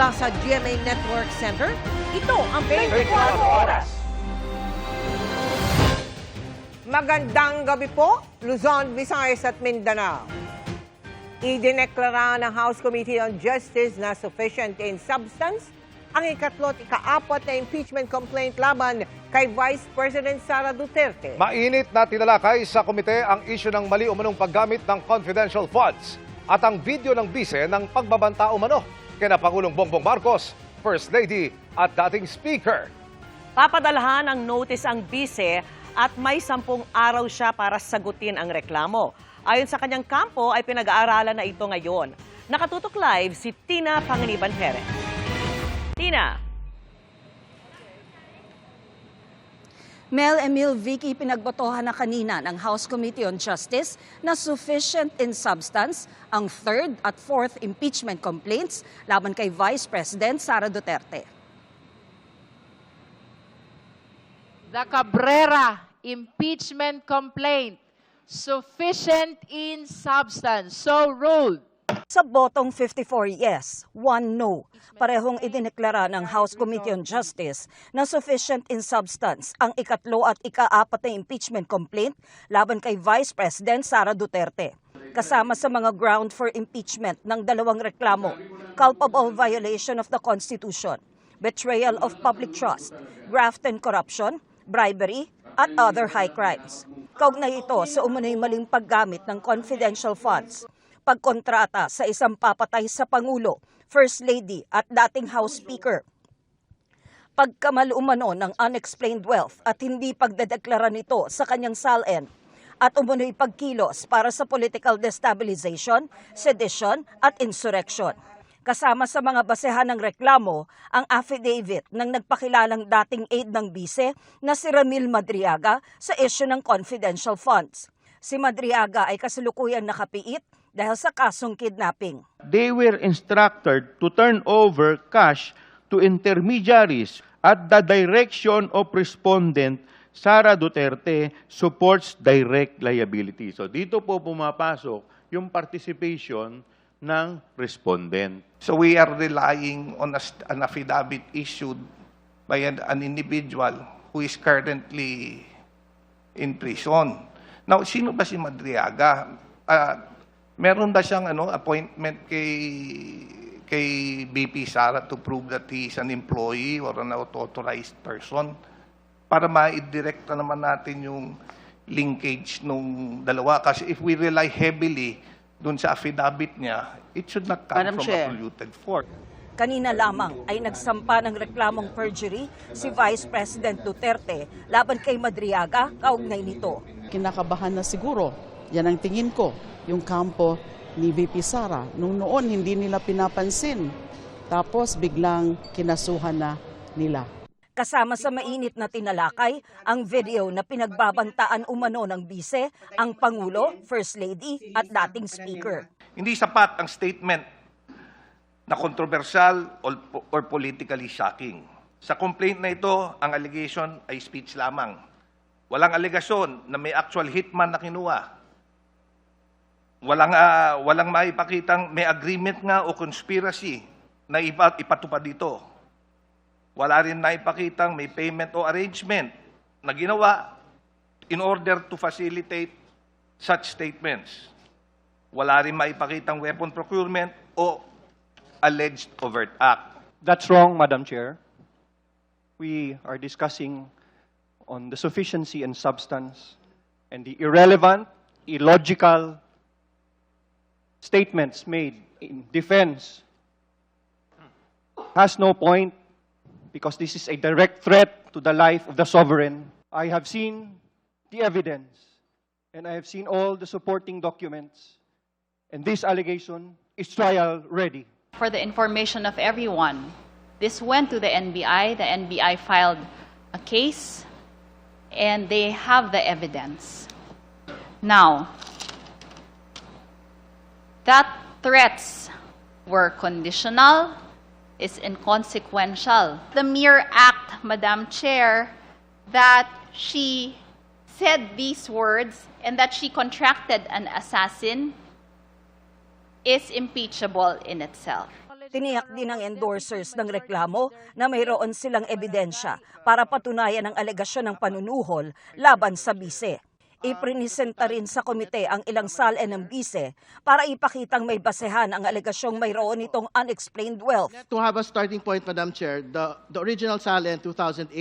mula sa GMA Network Center, ito ang 24 oras. Magandang gabi po, Luzon, Visayas at Mindanao. Idineklara ng House Committee on Justice na sufficient in substance ang ikatlo at ikaapat na impeachment complaint laban kay Vice President Sara Duterte. Mainit na tinalakay sa komite ang isyu ng mali umanong paggamit ng confidential funds at ang video ng bise ng pagbabanta umano kina Pangulong Bongbong Marcos, First Lady at dating Speaker. Papadalahan ng notice ang bise at may 10 araw siya para sagutin ang reklamo. Ayon sa kanyang kampo ay pinag-aaralan na ito ngayon. Nakatutok live si Tina Panganiban Jerez. Tina. Mel Emil Vicky, pinagbotohan na kanina ng House Committee on Justice na sufficient in substance ang 3rd at 4th impeachment complaints laban kay Vice President Sara Duterte. The Cabrera impeachment complaint, sufficient in substance, so ruled. Sa botong 54 yes, 1 no, parehong idineklara ng House Committee on Justice na sufficient in substance ang ikatlo at ikaapat na impeachment complaint laban kay Vice President Sara Duterte. Kasama sa mga ground for impeachment ng dalawang reklamo, culpable violation of the Constitution, betrayal of public trust, graft and corruption, bribery, at other high crimes. Kaugnay ito sa umunoy maling paggamit ng confidential funds, pagkontrata sa isang papatay sa Pangulo, First Lady at dating House Speaker, pagkamalumano ng unexplained wealth at hindi pagdedeklara nito sa kanyang SALN, at umunoy pagkilos para sa political destabilization, sedition at insurrection. Kasama sa mga basehan ng reklamo ang affidavit ng nagpakilalang dating aide ng bise na si Ramil Madriaga sa issue ng confidential funds. Si Madriaga ay kasalukuyang nakapiit dahil sa kasong kidnapping. They were instructed to turn over cash to intermediaries at the direction of respondent Sara Duterte supports direct liability. So dito po pumapasok yung participation ng respondent. So we are relying on an affidavit issued by an individual who is currently in prison. Now, sino ba si Madriaga? Meron ba siyang appointment kay BP Sara to prove that he is an employee or an authorized person? Para ma-direkta naman natin yung linkage nung dalawa. Kasi if we rely heavily doon sa affidavit niya, it should not come from a polluted fort. Kanina lamang ay nagsampa ng reklamong perjury si Vice President Duterte laban kay Madriaga kaugnay nito. Kinakabahan na siguro, yan ang tingin ko, yung kampo ni VP Sara. Nung noon hindi nila pinapansin, tapos biglang kinasuhan na nila. Kasama sa mainit na tinalakay ang video na pinagbabantaan umano ng bise, ang Pangulo, First Lady at dating Speaker. Hindi sapat ang statement na kontrobersyal or politically shocking. Sa complaint na ito, ang allegation ay speech lamang. Walang alegasyon na may actual hitman na kinuha. Walang maipakitang may agreement nga o conspiracy na ipatupad dito. Wala rin naipakitang may payment o arrangement na ginawa in order to facilitate such statements. Wala rin maipakitang weapon procurement o alleged overt act. That's wrong, Madam Chair. We are discussing on the sufficiency and substance and the irrelevant, illogical statements made in defense has no point because this is a direct threat to the life of the sovereign. I have seen the evidence and I have seen all the supporting documents, and this allegation is trial ready. For the information of everyone, this went to the NBI. The NBI filed a case and they have the evidence. Now, that threats were conditional, is inconsequential. The mere act, Madam Chair, that she said these words and that she contracted an assassin is impeachable in itself. Tiniyak din ng endorsers ng reklamo na mayroon silang ebidensya para patunayan ang alegasyon ng panunuhol laban sa bise. Iprinisenta rin sa komite ang ilang salin ng bise para ipakitang may basehan ang alegasyong mayroon itong unexplained wealth. To have a starting point, Madam Chair, the original SALN 2008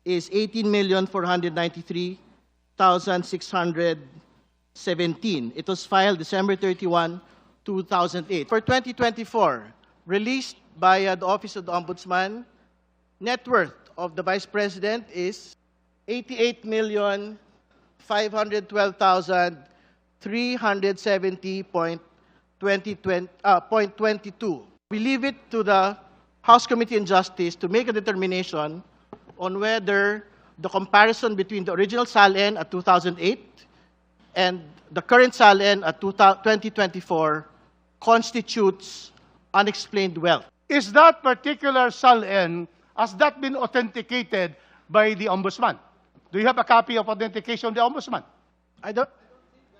is 18,493,617. It was filed December 31, 2008. For 2024, released by the Office of the Ombudsman, net worth of the Vice President is 88,512,370.22. We leave it to the House Committee on Justice to make a determination on whether the comparison between the original SALN at 2008 and the current SALN at 2024 constitutes unexplained wealth. Is that particular SALN, has that been authenticated by the Ombudsman? Do you have a copy of authentication of the Ombudsman?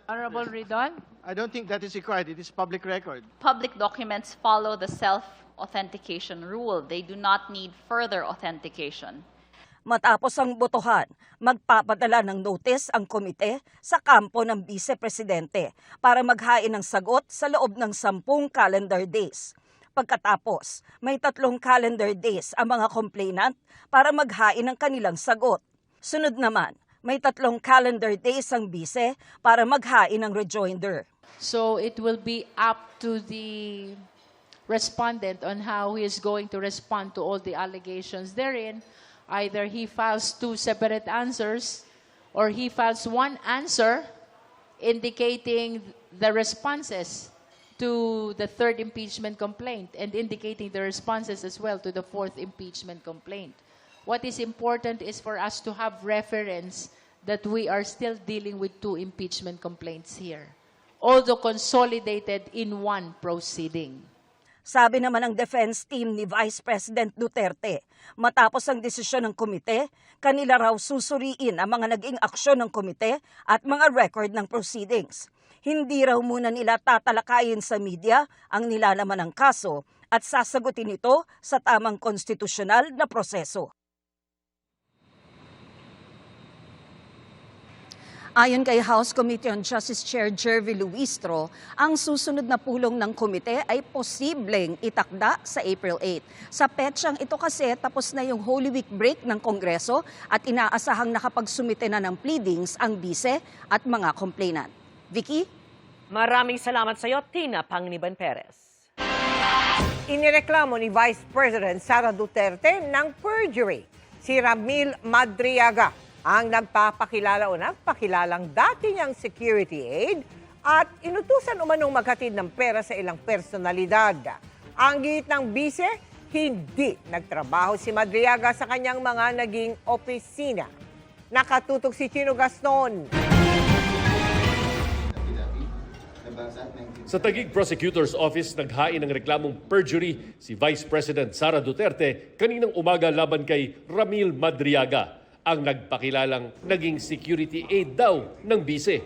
Honorable Ridon? I don't think that is required. It is public record. Public documents follow the self-authentication rule. They do not need further authentication. Matapos ang botohan, magpapadala ng notice ang komite sa kampo ng Vice-Presidente para maghain ng sagot sa loob ng 10 calendar days. Pagkatapos, may 3 calendar days ang mga complainant para maghain ng kanilang sagot. Sunod naman, may 3 calendar days ang bise para maghain ng rejoinder. So it will be up to the respondent on how he is going to respond to all the allegations therein. Either he files 2 separate answers or he files 1 answer indicating the responses to the 3rd impeachment complaint and indicating the responses as well to the 4th impeachment complaint. What is important is for us to have reference that we are still dealing with 2 impeachment complaints here, although consolidated in 1 proceeding. Sabi naman ng defense team ni Vice President Duterte, matapos ang desisyon ng komite, kanila raw susuriin ang mga naging aksyon ng komite at mga record ng proceedings. Hindi raw muna nila tatalakayin sa media ang nilalaman ng kaso at sasagutin ito sa tamang konstitusyonal na proseso. Ayon kay House Committee on Justice Chair Jervy Luistro, ang susunod na pulong ng komite ay posibleng itakda sa April 8. Sa petsang ito kasi tapos na yung Holy Week break ng Kongreso at inaasahang nakapagsumite na ng pleadings ang bise at mga complainant. Vicky? Maraming salamat sa iyo, Tina Pangniban Perez. Inireklamo ni Vice President Sara Duterte ng perjury si Ramil Madriaga, ang nagpapakilala o nagpakilalang dati niyang security aide at inutusan umanong maghatid ng pera sa ilang personalidad. Ang git ng bise, hindi nagtrabaho si Madriaga sa kanyang mga naging opisina. Nakatutok si Chino Gaston. Sa Taguig Prosecutor's Office, naghain ng reklamong perjury si Vice President Sara Duterte kaninang umaga laban kay Ramil Madriaga, ang nagpakilalang naging security aide daw ng bise.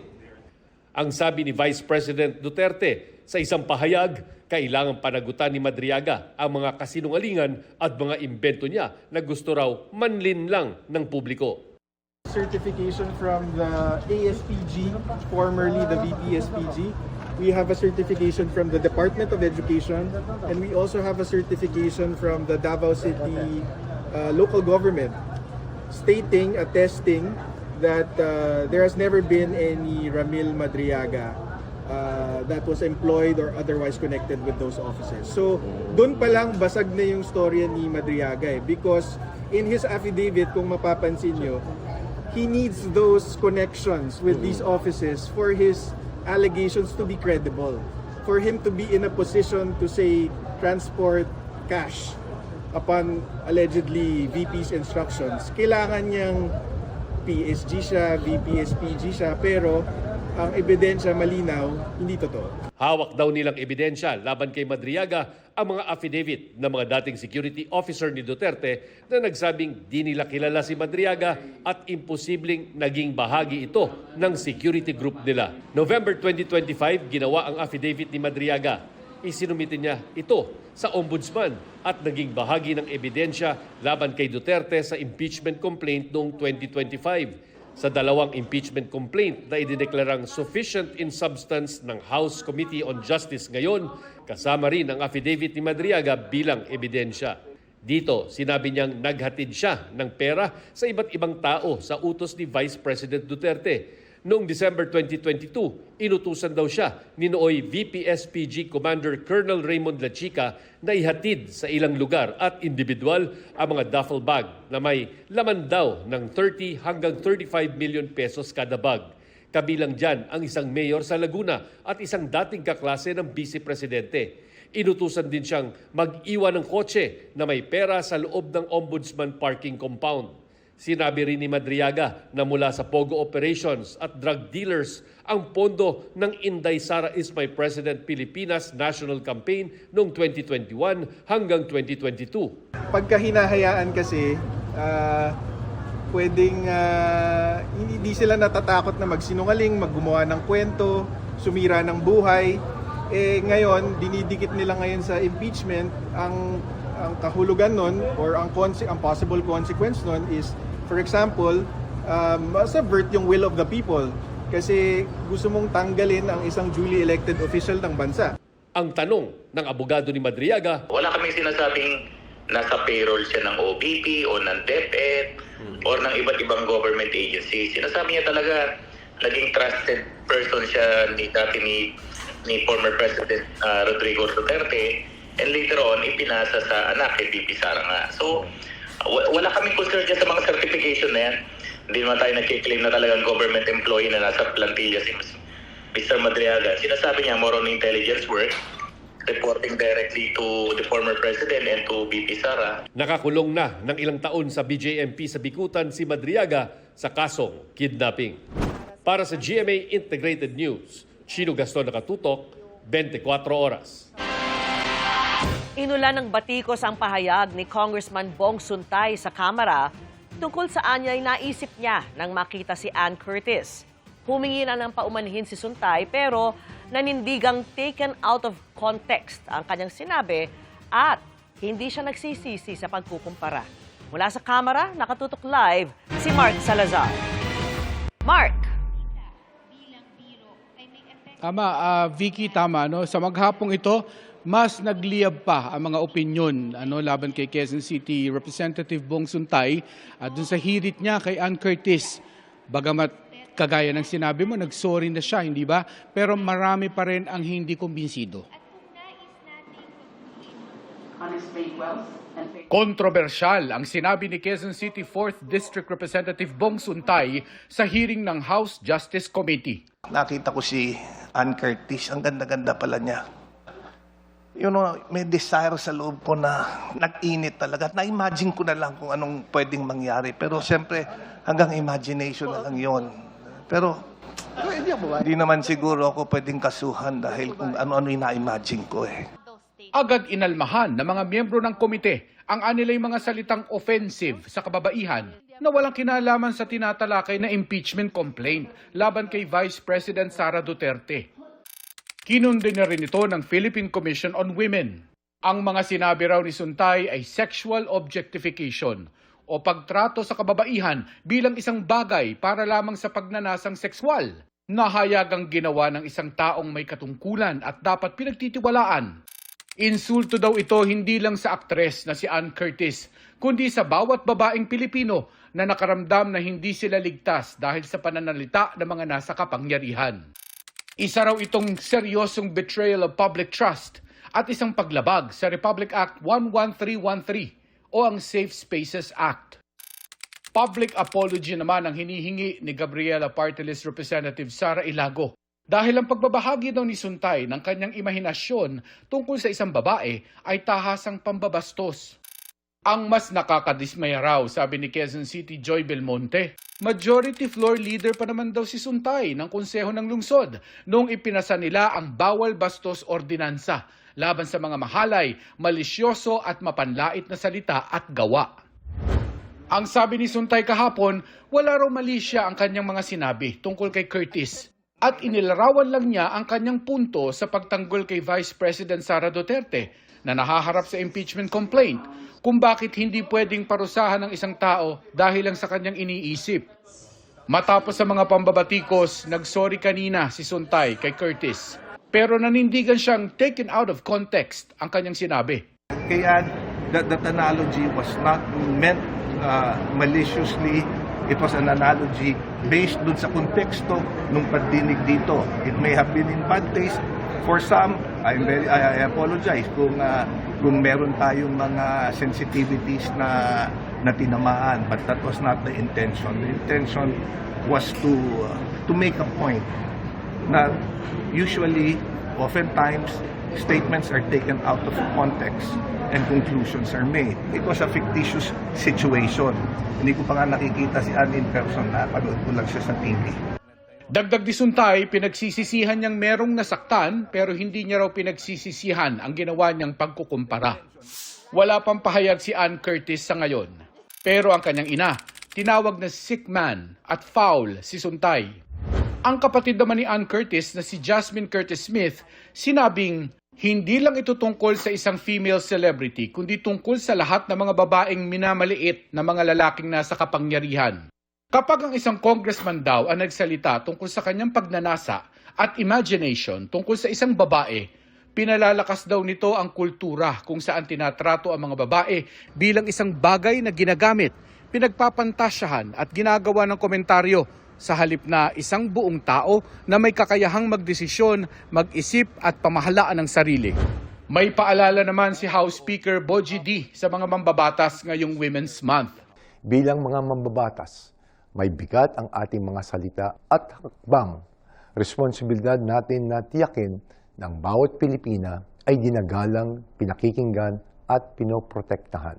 Ang sabi ni Vice President Duterte sa isang pahayag, kailangan panagutan ni Madriaga ang mga kasinungalingan at mga imbento niya na gusto raw manlin lang ng publiko. Certification from the ASPG, formerly the VPSPG. We have a certification from the Department of Education, and we also have a certification from the Davao City local government, attesting that there has never been any Ramil Madriaga that was employed or otherwise connected with those offices. So, doon pa lang basag na yung storya ni Madriaga because in his affidavit, kung mapapansin nyo, he needs those connections with these offices for his allegations to be credible, for him to be in a position to say transport cash upon allegedly VP's instructions. Kailangan niyang PSG siya, VPSPG siya, pero ang ebidensya malinaw, hindi totoo. Hawak daw nilang ebidensya laban kay Madriaga ang mga affidavit ng mga dating security officer ni Duterte na nagsabing di nila kilala si Madriaga at imposibleng naging bahagi ito ng security group nila. November 2025, ginawa ang affidavit ni Madriaga. isinumite niya ito sa ombudsman at naging bahagi ng ebidensya laban kay Duterte sa impeachment complaint noong 2025. Sa dalawang impeachment complaint na idineklarang sufficient in substance ng House Committee on Justice ngayon, kasama rin ang affidavit ni Madriaga bilang ebidensya. Dito, sinabi niyang naghatid siya ng pera sa iba't ibang tao sa utos ni Vice President Duterte. Noong December 2022, inutusan daw siya ni nooy VP-SPG Commander Colonel Raymond Lachica na ihatid sa ilang lugar at individual ang mga duffel bag na may laman daw ng 30 hanggang 35 million pesos kada bag. Kabilang dyan ang isang mayor sa Laguna at isang dating kaklase ng Vice Presidente. Inutusan din siyang mag-iwan ng kotse na may pera sa loob ng Ombudsman parking compound. Sinabi rin ni Madriaga na mula sa Pogo operations at drug dealers ang pondo ng Inday Sara is My President Pilipinas National Campaign noong 2021 hanggang 2022. Pagka hinahayaan kasi, pwedeng hindi sila natatakot na magsinungaling, maggumawa ng kwento, sumira ng buhay. Ngayon, dinidikit nila ngayon sa impeachment, ang kahulugan nun or ang possible consequence nun is, for example, subvert yung will of the people kasi gusto mong tanggalin ang isang duly elected official ng bansa. Ang tanong ng abogado ni Madriaga, wala kaming sinasabing nasa payroll siya ng OBP o ng DepEd or ng iba't ibang government agency. Sinasabi niya talaga naging trusted person siya dati ni former President Rodrigo Duterte, and later on ipinasa sa anak kay VP Sara nga. So wala kaming concern dyan sa mga certification na yan. Hindi naman tayo nagkiklaim na talagang government employee na nasa plantilla si Mr. Madriaga. Sinasabi niya more on intelligence work, reporting directly to the former President and to VP Sara. Nakakulong na ng ilang taon sa BJMP sa Bikutan si Madriaga sa kasong kidnapping. Para sa GMA Integrated News, Chino Gaston Nakatutok, 24 oras. Inulan ng batikos ang pahayag ni Congressman Bong Suntay sa Kamara tungkol saan niya naisip niya nang makita si Ann Curtis. Humingi na ng paumanhin si Suntay pero nanindigang taken out of context ang kanyang sinabi at hindi siya nagsisisi sa pagkukumpara. Mula sa Kamara, nakatutok live si Mark Salazar. Mark! Tama, Vicky, tama. No? Sa maghapong ito, mas nagliyab pa ang mga opinyon laban kay Quezon City Representative Bong Suntay at dun sa hirit niya kay Ann Curtis. Bagamat kagaya ng sinabi mo, nagsorry na siya, hindi ba? Pero marami pa rin ang hindi kumbinsido. Kontrobersyal ang sinabi ni Quezon City 4th District Representative Bong Suntay sa hearing ng House Justice Committee. Nakita ko si Ann Curtis, ang ganda-ganda pala niya. May desire sa loob ko na nag-init talaga. Na-imagine ko na lang kung anong pwedeng mangyari. Pero siyempre, hanggang imagination na lang yon. Pero hindi naman siguro ako pwedeng kasuhan dahil kung ano-ano yung na-imagine ko eh. Agad inalmahan ng mga miyembro ng komite ang anilay mga salitang offensive sa kababaihan na walang kinalaman sa tinatalakay na impeachment complaint laban kay Vice President Sara Duterte. Kinundi na rin ito ng Philippine Commission on Women. Ang mga sinabi raw ni Suntay ay sexual objectification o pagtrato sa kababaihan bilang isang bagay para lamang sa pagnanasang sexual. Nahayagang ginawa ng isang taong may katungkulan at dapat pinagtitiwalaan. Insulto daw ito hindi lang sa aktres na si Ann Curtis, kundi sa bawat babaeng Pilipino na nakaramdam na hindi sila ligtas dahil sa pananalita ng mga nasa kapangyarihan. Isa raw itong seryosong betrayal of public trust at isang paglabag sa Republic Act 11313 o ang Safe Spaces Act. Public apology naman ang hinihingi ni Gabriela Party List Representative Sara Ilago dahil ang pagbabahagi daw ni Suntay ng kanyang imahinasyon tungkol sa isang babae ay tahasang pambabastos. Ang mas nakakadismaya raw, sabi ni Quezon City Joy Belmonte, majority floor leader pa naman daw si Suntay ng Konseho ng Lungsod noong ipinasa nila ang bawal bastos ordinansa laban sa mga mahalay, malisyoso at mapanlait na salita at gawa. Ang sabi ni Suntay kahapon, wala raw mali siya ang kanyang mga sinabi tungkol kay Curtis. At inilarawan lang niya ang kanyang punto sa pagtanggol kay Vice President Sara Duterte na nahaharap sa impeachment complaint kung bakit hindi pwedeng parusahan ng isang tao dahil lang sa kanyang iniisip. Matapos sa mga pambabatikos, nagsorry kanina si Suntay kay Curtis. Pero nanindigan siyang taken out of context ang kanyang sinabi. Kaya that analogy was not meant maliciously. It was an analogy based dun sa konteksto nung pagdinig dito. It may have been in bad taste for some. I apologize kung meron tayong mga sensitivities na tinamaan, but that was not the intention. The intention was to make a point na usually, oftentimes, statements are taken out of context and conclusions are made. It was a fictitious situation. Hindi ko pa nga nakikita si Ann in person, napanood ko lang siya sa TV. Dagdag di Suntay, pinagsisisihan niyang merong nasaktan pero hindi niya raw pinagsisisihan ang ginawa niyang pagkukumpara. Wala pang pahayag si Ann Curtis sa ngayon. Pero ang kanyang ina, tinawag na sick man at foul si Suntay. Ang kapatid naman ni Ann Curtis na si Jasmine Curtis Smith, sinabing hindi lang ito tungkol sa isang female celebrity, kundi tungkol sa lahat ng mga babaeng minamaliit na mga lalaking nasa kapangyarihan. Kapag ang isang congressman daw ang nagsalita tungkol sa kanyang pagnanasa at imagination tungkol sa isang babae, pinalalakas daw nito ang kultura kung saan tinatrato ang mga babae bilang isang bagay na ginagamit, pinagpapantasyahan at ginagawa ng komentaryo sa halip na isang buong tao na may kakayahang magdesisyon, mag-isip at pamahalaan ng sarili. May paalala naman si House Speaker Bogie D sa mga mambabatas ngayong Women's Month. Bilang mga mambabatas, may bigat ang ating mga salita at hakbang. Responsibilidad natin na tiyakin ng bawat Pilipina ay ginagalang, pinakikinggan at pinoprotektahan.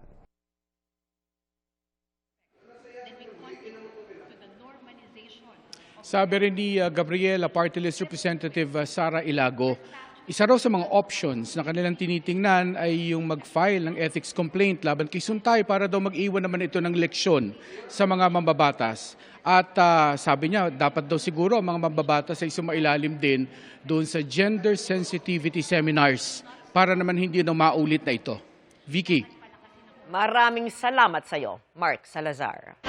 Sabi rin ni Gabriela Party List Representative Sara Ilago, isa raw sa mga options na kanilang tinitingnan ay yung mag-file ng ethics complaint laban kay Suntay para daw mag-iwan naman ito ng leksyon sa mga mambabatas. At sabi niya, dapat daw siguro ang mga mambabatas ay sumailalim din doon sa gender sensitivity seminars para naman hindi na maulit na ito. Vicky. Maraming salamat sa iyo, Mark Salazar.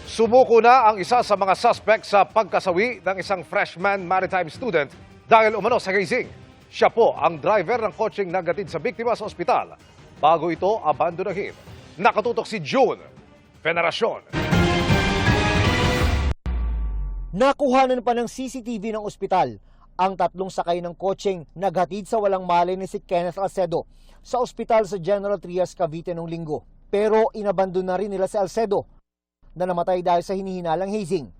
Sumuko na ang isa sa mga suspect sa pagkasawi ng isang freshman maritime student dahil umano sa hazing. Siya po ang driver ng kotseng nagatid sa biktima sa ospital bago ito abandonahin. Nakatutok si June Veneracion. Nakuhanan pa ng CCTV ng ospital ang tatlong sakay ng kotseng naghatid sa walang malay ni si Kenneth Alcedo sa ospital sa General Trias, Cavite noong linggo. Pero inabandon na rin nila si Alcedo na namatay dahil sa hinihinalang hazing.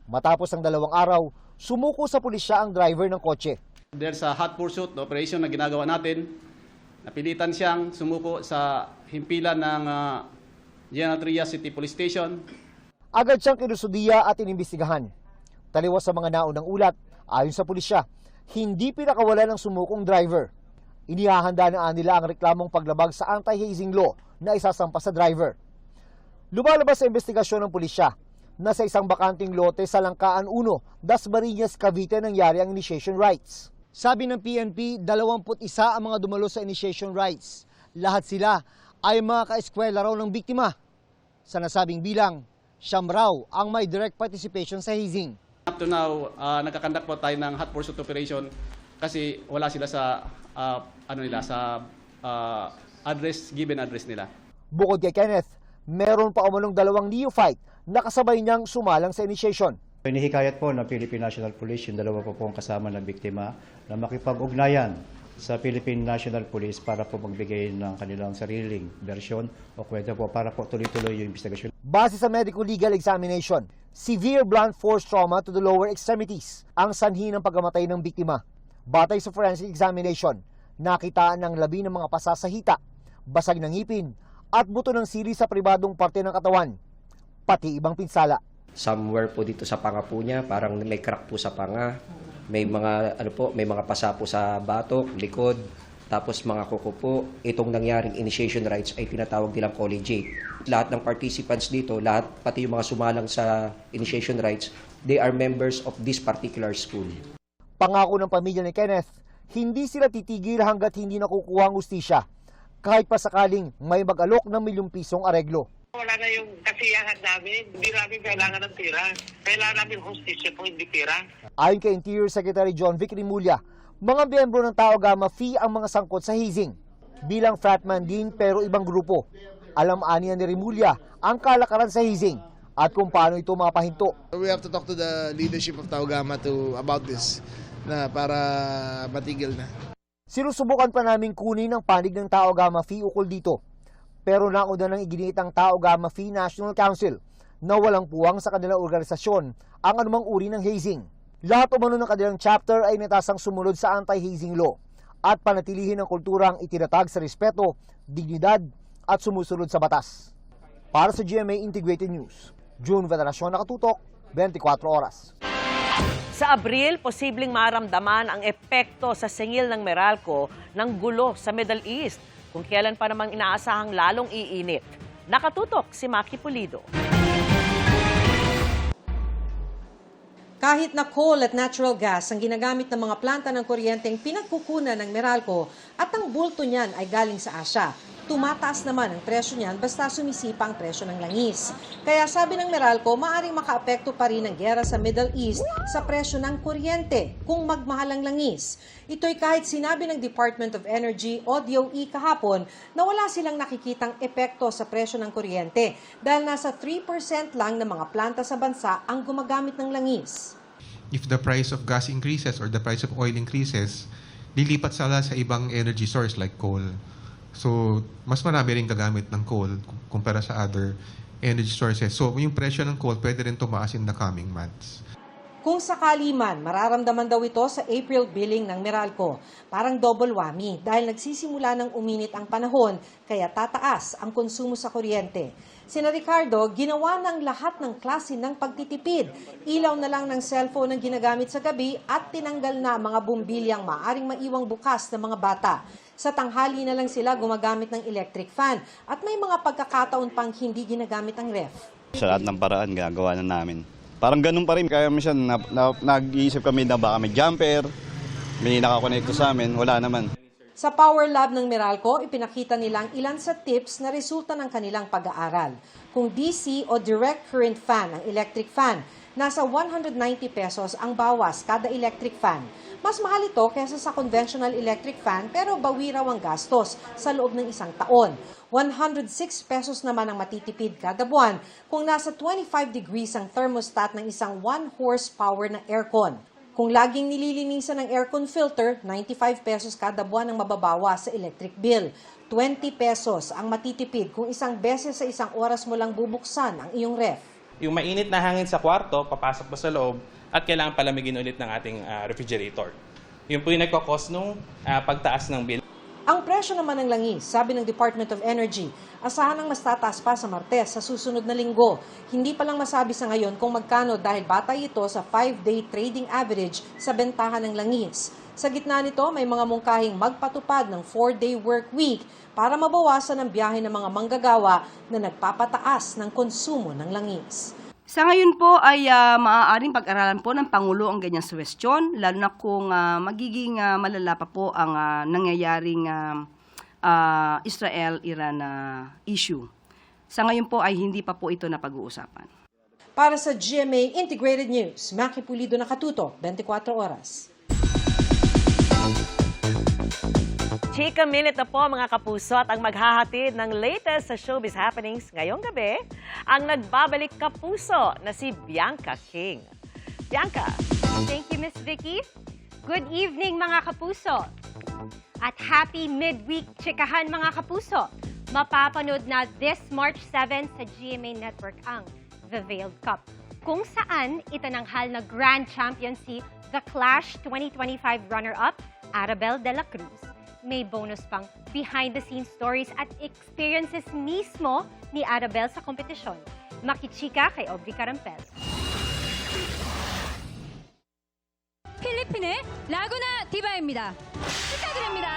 Matapos ang 2 araw, sumuko sa pulisya ang driver ng kotse. Dahil sa hot pursuit operation na ginagawa natin, napilitan siyang sumuko sa himpilan ng General Trias City Police Station. Agad siyang kinusudiya at inimbestigahan. Taliwas sa mga naunang ulat, ayon sa pulisya, hindi pinakawala ng sumukong driver. Inihahanda na nila ang reklamong paglabag sa anti-hazing law na isasampa sa driver. Lumalabas sa investigasyon ng pulisya na sa isang bakanting lote sa Langkaan 1, Dasmariñas, Cavite nangyari ang initiation rites. Sabi ng PNP, 21 ang mga dumalo sa initiation rites. Lahat sila ay mga kaeskwela raw ng biktima. Sa nasabing bilang, siyam raw ang may direct participation sa hazing. Up to now, nagkakandak po tayo ng hot pursuit operation kasi wala sila sa given address nila. Bukod kay Kenneth, meron pa umanong 2 neophyte na kasabay niyang sumalang sa initiation. Inihikayat po ng Philippine National Police yung 2 po pong kasama ng biktima na makipag-ugnayan sa Philippine National Police para po magbigay ng kanilang sariling bersyon o kwento po para po tuloy-tuloy yung investigasyon. Base sa medical legal examination, severe blunt force trauma to the lower extremities ang sanhi ng pagkamatay ng biktima. Batay sa forensic examination, nakitaan ng labi ng mga pasa sa hita, basag ng ngipin, at buto ng sili sa pribadong parte ng katawan, pati ibang pinsala. Somewhere po dito sa panga po niya, parang may crack po sa panga, may mga pasa po sa batok, likod, Tapos mga koko po, itong nangyaring initiation rites ay tinatawag nilang collegiate. Lahat ng participants dito, lahat pati yung mga sumalang sa initiation rites, they are members of this particular school. Pangako ng pamilya ni Kenneth, hindi sila titigil hanggat hindi nakukuha ang hustisya, kahit pa sakaling may mag-alok ng ₱1,000,000 areglo. Wala na yung kasiyahan namin. Hindi namin kailangan ng tira. Kailangan namin hostisya po, hindi tira. Ayon kay Interior Secretary John Vic Rimulya, mga miyembro ng Tau Gamma Phi ang mga sangkot sa hazing. Bilang fratman din pero ibang grupo. Alam aniya ni Rimulya ang kalakaran sa hazing at kung paano ito mapahinto. We have to talk to the leadership of Tau Gamma about this na para matigil na. Sinusubukan pa naming kunin ang panig ng Tau Gamma Phi ukol dito. Pero nauna nang iginit ang Tau Gamma Phi National Council na walang puwang sa kanilang organisasyon ang anumang uri ng hazing. Lahat umano ng kanilang chapter ay natasang sumunod sa anti-hazing law at panatilihin ang kulturang itinatag sa respeto, dignidad at sumusunod sa batas. Para sa GMA Integrated News, June Veneracion, Nakatutok, 24 Oras. Sa Abril, posibleng maramdaman ang epekto sa singil ng Meralco ng gulo sa Middle East, kung kailan pa namang inaasahang lalong iinit. Nakatutok si Maki Pulido. Kahit na coal at natural gas ang ginagamit ng mga planta ng kuryenteng pinagkukunan ng Meralco at ang bulto niyan ay galing sa Asia, tumataas naman ang presyo niyan basta sumisipa ang presyo ng langis. Kaya sabi ng Meralco, maaaring makaapekto pa rin ang giyera sa Middle East sa presyo ng kuryente kung magmahal ang langis. Ito'y kahit sinabi ng Department of Energy o DOE kahapon na wala silang nakikitang epekto sa presyo ng kuryente dahil nasa 3% lang ng mga planta sa bansa ang gumagamit ng langis. If the price of gas increases or the price of oil increases, lilipat sila sa ibang energy source like coal. So, mas marami rin gagamit ng coal kumpara sa other energy sources. So, yung presyo ng coal pwede rin tumaas in the coming months. Kung sakali man, mararamdaman daw ito sa April billing ng Meralco. Parang double whammy dahil nagsisimula ng uminit ang panahon kaya tataas ang konsumo sa kuryente. Sina Ricardo, ginawa ng lahat ng klase ng pagtitipid. Ilaw na lang ng cellphone ang ginagamit sa gabi at tinanggal na mga bumbilyang maaring maiwang bukas ng mga bata. Sa tanghali na lang sila gumagamit ng electric fan at may mga pagkakataon pang hindi ginagamit ang ref. Sa lahat ng paraan, ginagawa na namin. Parang ganun pa rin. Kaya minsan nag-iisip kami na baka may jumper, may nakakonekto sa amin, wala naman. Sa Power Lab ng Meralco, ipinakita nilang ilan sa tips na resulta ng kanilang pag-aaral. Kung DC o direct current fan ang electric fan, nasa 190 pesos ang bawas kada electric fan. Mas mahal ito kaysa sa conventional electric fan pero bawi raw ang gastos sa loob ng isang taon. 106 pesos naman ang matitipid kada buwan kung nasa 25 degrees ang thermostat ng isang 1 horsepower na aircon. Kung laging nililinisan ng aircon filter, 95 pesos kada buwan ang mababawa sa electric bill. 20 pesos ang matitipid kung isang beses sa isang oras mo lang bubuksan ang iyong ref. Yung mainit na hangin sa kwarto, papasok pa sa loob at kailangan palamigin ulit ng ating refrigerator. Yun po yung nagkakos nung pagtaas ng bill. Ang presyo naman ng langis, sabi ng Department of Energy, asahan ng mas tataas pa sa Martes sa susunod na linggo. Hindi pa lang masabi sa ngayon kung magkano dahil batay ito sa 5-day trading average sa bentahan ng langis. Sa gitna nito, may mga mungkahing magpatupad ng 4-day work week para mabawasan ang biyahe ng mga manggagawa na nagpapataas ng konsumo ng langis. Sa ngayon po ay maaaring pag-aralan po ng Pangulo ang ganyang suwestyon, lalo na kung magiging malala pa po ang nangyayaring Israel-Iran issue. Sa ngayon po ay hindi pa po ito napag-uusapan. Para sa GMA Integrated News, Maki Pulido, Nakatutok, 24 Oras. Chika Minute na po mga kapuso at ang maghahatid ng latest sa showbiz happenings ngayong gabi, ang nagbabalik kapuso na si Bianca King. Bianca. Thank you, Miss Vicky. Good evening mga kapuso. At happy midweek chikahan mga kapuso. Mapapanood na this March 7 sa GMA Network ang The Veiled Cup, kung saan itinanghal na Grand Champion si The Clash 2025 runner-up Arabel de la Cruz. May bonus pang behind-the-scenes stories at experiences mismo ni Arabel sa kompetisyon. Makichika kay Aubrey Carampel. 필리핀의 라구나 디바입니다. 축하드립니다.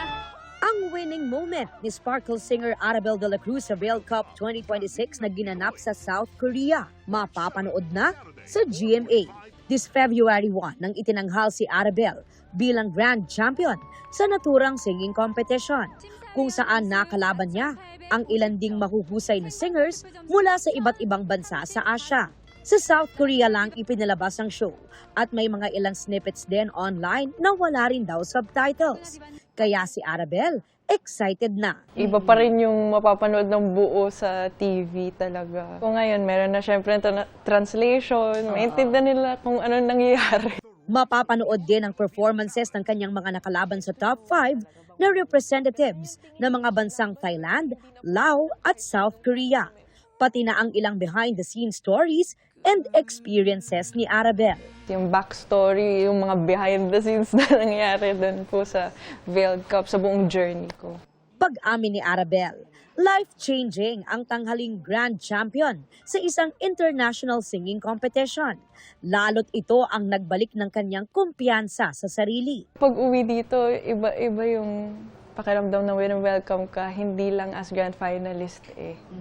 Ang winning moment ni Sparkle singer Arabel de la Cruz sa World Cup 2026 na ginanap sa South Korea. Mapapanood na sa GMA. This February 1 nang itinanghal si Arabel bilang Grand Champion sa naturang singing competition, kung saan nakalaban niya ang ilan ding mahuhusay na singers mula sa iba't ibang bansa sa Asia. Sa South Korea lang ipinalabas ang show at may mga ilang snippets din online na wala rin daw subtitles. Kaya si Arabel excited na. Iba pa rin yung mapapanood ng buo sa TV talaga. Kung ngayon, meron na syempre translation, maintindihan nila kung ano nangyayari. Mapapanood din ang performances ng kanyang mga nakalaban sa top 5 na representatives ng mga bansang Thailand, Laos at South Korea. Pati na ang ilang behind-the-scenes stories and experiences ni Arabel. Yung backstory, yung mga behind the scenes na nangyari doon po sa World Cup, sa buong journey ko. Pag-amin ni Arabel, life-changing ang tanghaling Grand Champion sa isang international singing competition. Lalo't ito ang nagbalik ng kanyang kumpiyansa sa sarili. Pag uwi dito, iba yung pakiramdam na welcome ka, hindi lang as grand finalist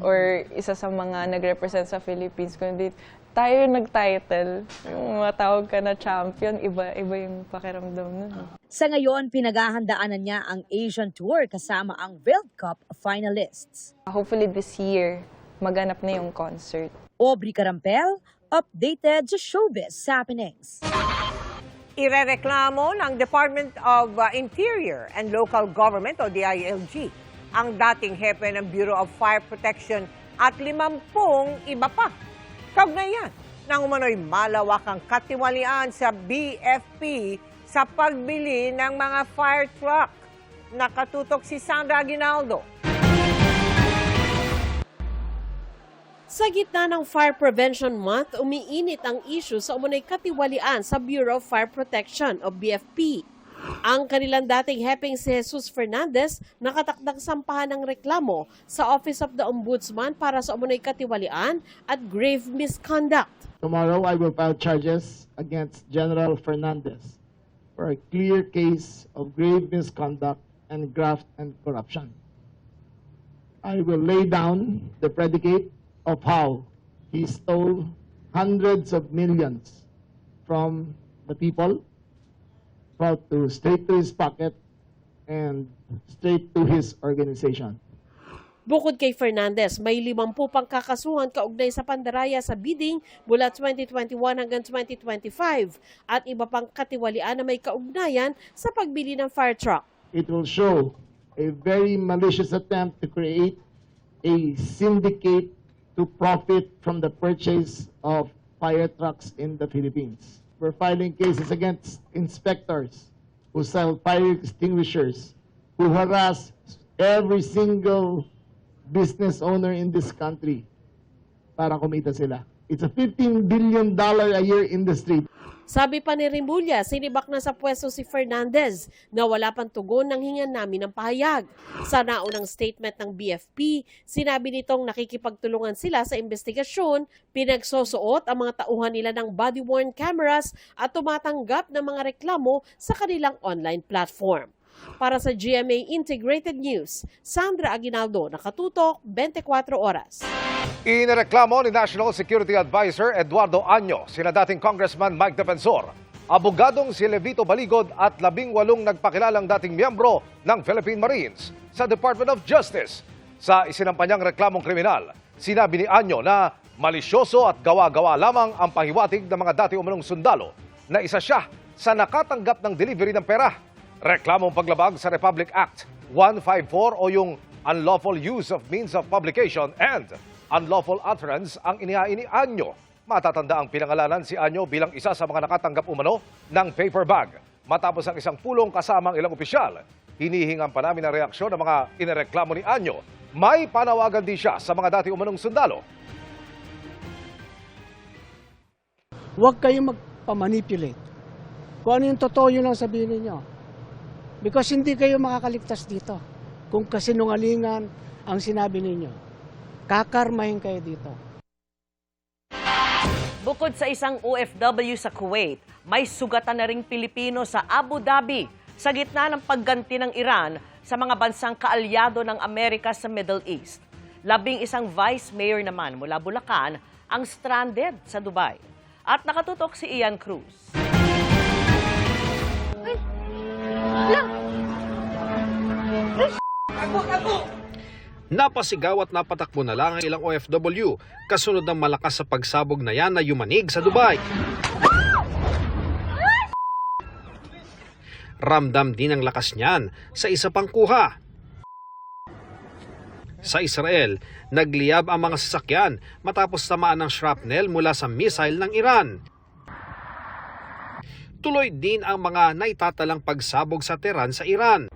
or isa sa mga nag-represent sa Philippines, kundi tayo yung nag-title, yung matawag ka na champion, iba yung pakiramdam nun. Sa ngayon, pinaghahandaan na niya ang Asian Tour kasama ang World Cup finalists. Hopefully this year, maganap na yung concert. Aubrey Carampel, updated sa Showbiz Happenings. Irereklamo ng Department of Interior and Local Government o DILG ang dating hepe ng Bureau of Fire Protection at 50 iba pa. Kaugnayan ng umano'y malawakang katiwalian sa BFP sa pagbili ng mga fire truck. Nakatutok si Sandra Aguinaldo. Sa gitna ng Fire Prevention Month, umiinit ang issue sa umano'y katiwalian sa Bureau of Fire Protection o BFP. Ang kanilang dating hepeng si Jesus Fernandez nakatakdang sampahan ng reklamo sa Office of the Ombudsman para sa umano'y katiwalian at grave misconduct. Tomorrow, I will file charges against General Fernandez for a clear case of grave misconduct and graft and corruption. I will lay down the predicate of how he stole hundreds of millions from the people, straight to his pocket and straight to his organization. Bukod kay Fernandez, may 50 pang kakasuhan kaugnay sa pandaraya sa bidding mula 2021 hanggang 2025 at iba pang katiwalian na may kaugnayan sa pagbili ng fire truck. It will show a very malicious attempt to create a syndicate to profit from the purchase of fire trucks in the Philippines. We're filing cases against inspectors who sell fire extinguishers, who harass every single business owner in this country para kumita sila. It's a $15 billion a year industry. Sabi pa ni Rimulya, sinibak na sa pwesto si Fernandez na wala pang tugon ng hingan namin ng pahayag. Sa naunang statement ng BFP, sinabi nitong nakikipagtulungan sila sa investigasyon, pinagsosuot ang mga tauhan nila ng body-worn cameras at tumatanggap ng mga reklamo sa kanilang online platform. Para sa GMA Integrated News, Sandra Aguinaldo, nakatutok 24 oras. Inireklamo ni National Security Advisor Eduardo Año sina dating Congressman Mike Defensor, abogadong si Levito Baligod at 18 nagpakilalang dating miyembro ng Philippine Marines sa Department of Justice. Sa isinampanyang reklamong kriminal, sinabi ni Año na malisyoso at gawa-gawa lamang ang pahiwatig ng mga dati umunong sundalo na isa siya sa nakatanggap ng delivery ng pera. Reklamong paglabag sa Republic Act 154 o yung unlawful use of means of publication and unlawful utterance ang inihain ni Año. Matatanda ang pinangalanan si Año bilang isa sa mga nakatanggap umano ng paper bag. Matapos ang isang pulong kasama ang ilang opisyal, hinihingan pa namin ang reaksyon ng mga inireklamo ni Año. May panawagan din siya sa mga dati umanong sundalo. Huwag kayong magpamanipulate. Kung ano yung totoo, yun ang sabihin ninyo. Because hindi kayo makakaligtas dito. Kung kasinungalingan ang sinabi ninyo. Kakarmahin kayo dito. Bukod sa isang OFW sa Kuwait, may sugatan na ring Pilipino sa Abu Dhabi sa gitna ng pagganti ng Iran sa mga bansang kaalyado ng Amerika sa Middle East. 11 vice mayor naman mula Bulacan ang stranded sa Dubai. At nakatutok si Ian Cruz. Napasigaw at napatakbo na lang ang ilang OFW kasunod ng malakas sa pagsabog na yan na yumanig sa Dubai. Ramdam din ang lakas niyan sa isa pang kuha. Sa Israel, nagliyab ang mga sasakyan matapos tamaan ng shrapnel mula sa missile ng Iran. Tuloy din ang mga naitatalang pagsabog sa Tehran sa Iran.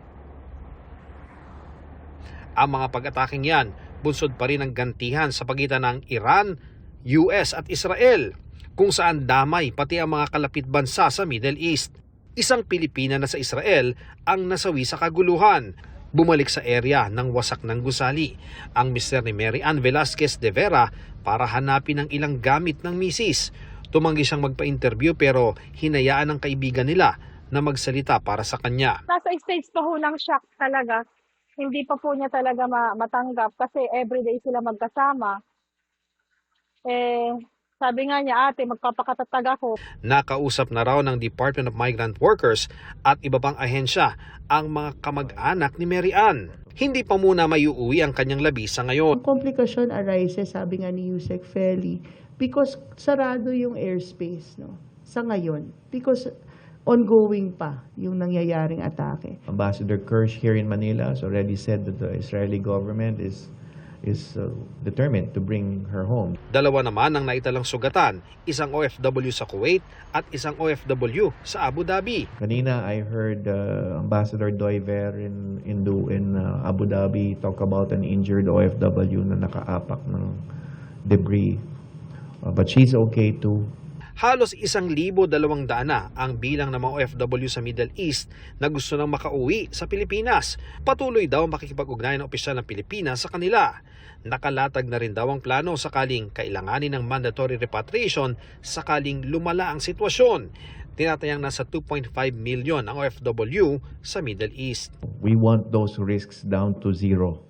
Ang mga pag-ataking yan, bunsod pa rin ang gantihan sa pagitan ng Iran, US at Israel, kung saan damay pati ang mga kalapit bansa sa Middle East. Isang Pilipina na sa Israel ang nasawi sa kaguluhan. Bumalik sa area ng wasak ng gusali ang mister ni Mary Ann Velasquez de Vera para hanapin ang ilang gamit ng misis. Tumanggi siyang magpa-interview pero hinayaan ng kaibigan nila na magsalita para sa kanya. Nasa stage pa ho ng shock talaga. Hindi pa po niya talaga matanggap kasi everyday sila magkasama. Sabi nga niya, ate, magpapakatatag ako. Nakausap na raw ng Department of Migrant Workers at iba pang ahensya ang mga kamag-anak ni Mary Ann. Hindi pa muna maiuwi ang kanyang labi sa ngayon. Komplikasyon arises, sabi nga ni Yusek Feli, because sarado yung airspace sa ngayon. Because ongoing pa yung nangyayaring atake. Ambassador Kirsch here in Manila has already said that the Israeli government is determined to bring her home. Dalawa naman ang naitalang sugatan, isang OFW sa Kuwait at isang OFW sa Abu Dhabi. Kanina I heard Ambassador Doiver in Abu Dhabi talk about an injured OFW na nakaapak ng debris. But she's okay too. Halos 1,200 na ang bilang ng mga OFW sa Middle East na gusto nang makauwi sa Pilipinas. Patuloy daw makikipag-ugnayan ng opisyal ng Pilipinas sa kanila. Nakalatag na rin daw ang plano sakaling kailanganin ng mandatory repatriation sakaling lumala ang sitwasyon. Tinatayang nasa 2.5 million ang OFW sa Middle East. We want those risks down to zero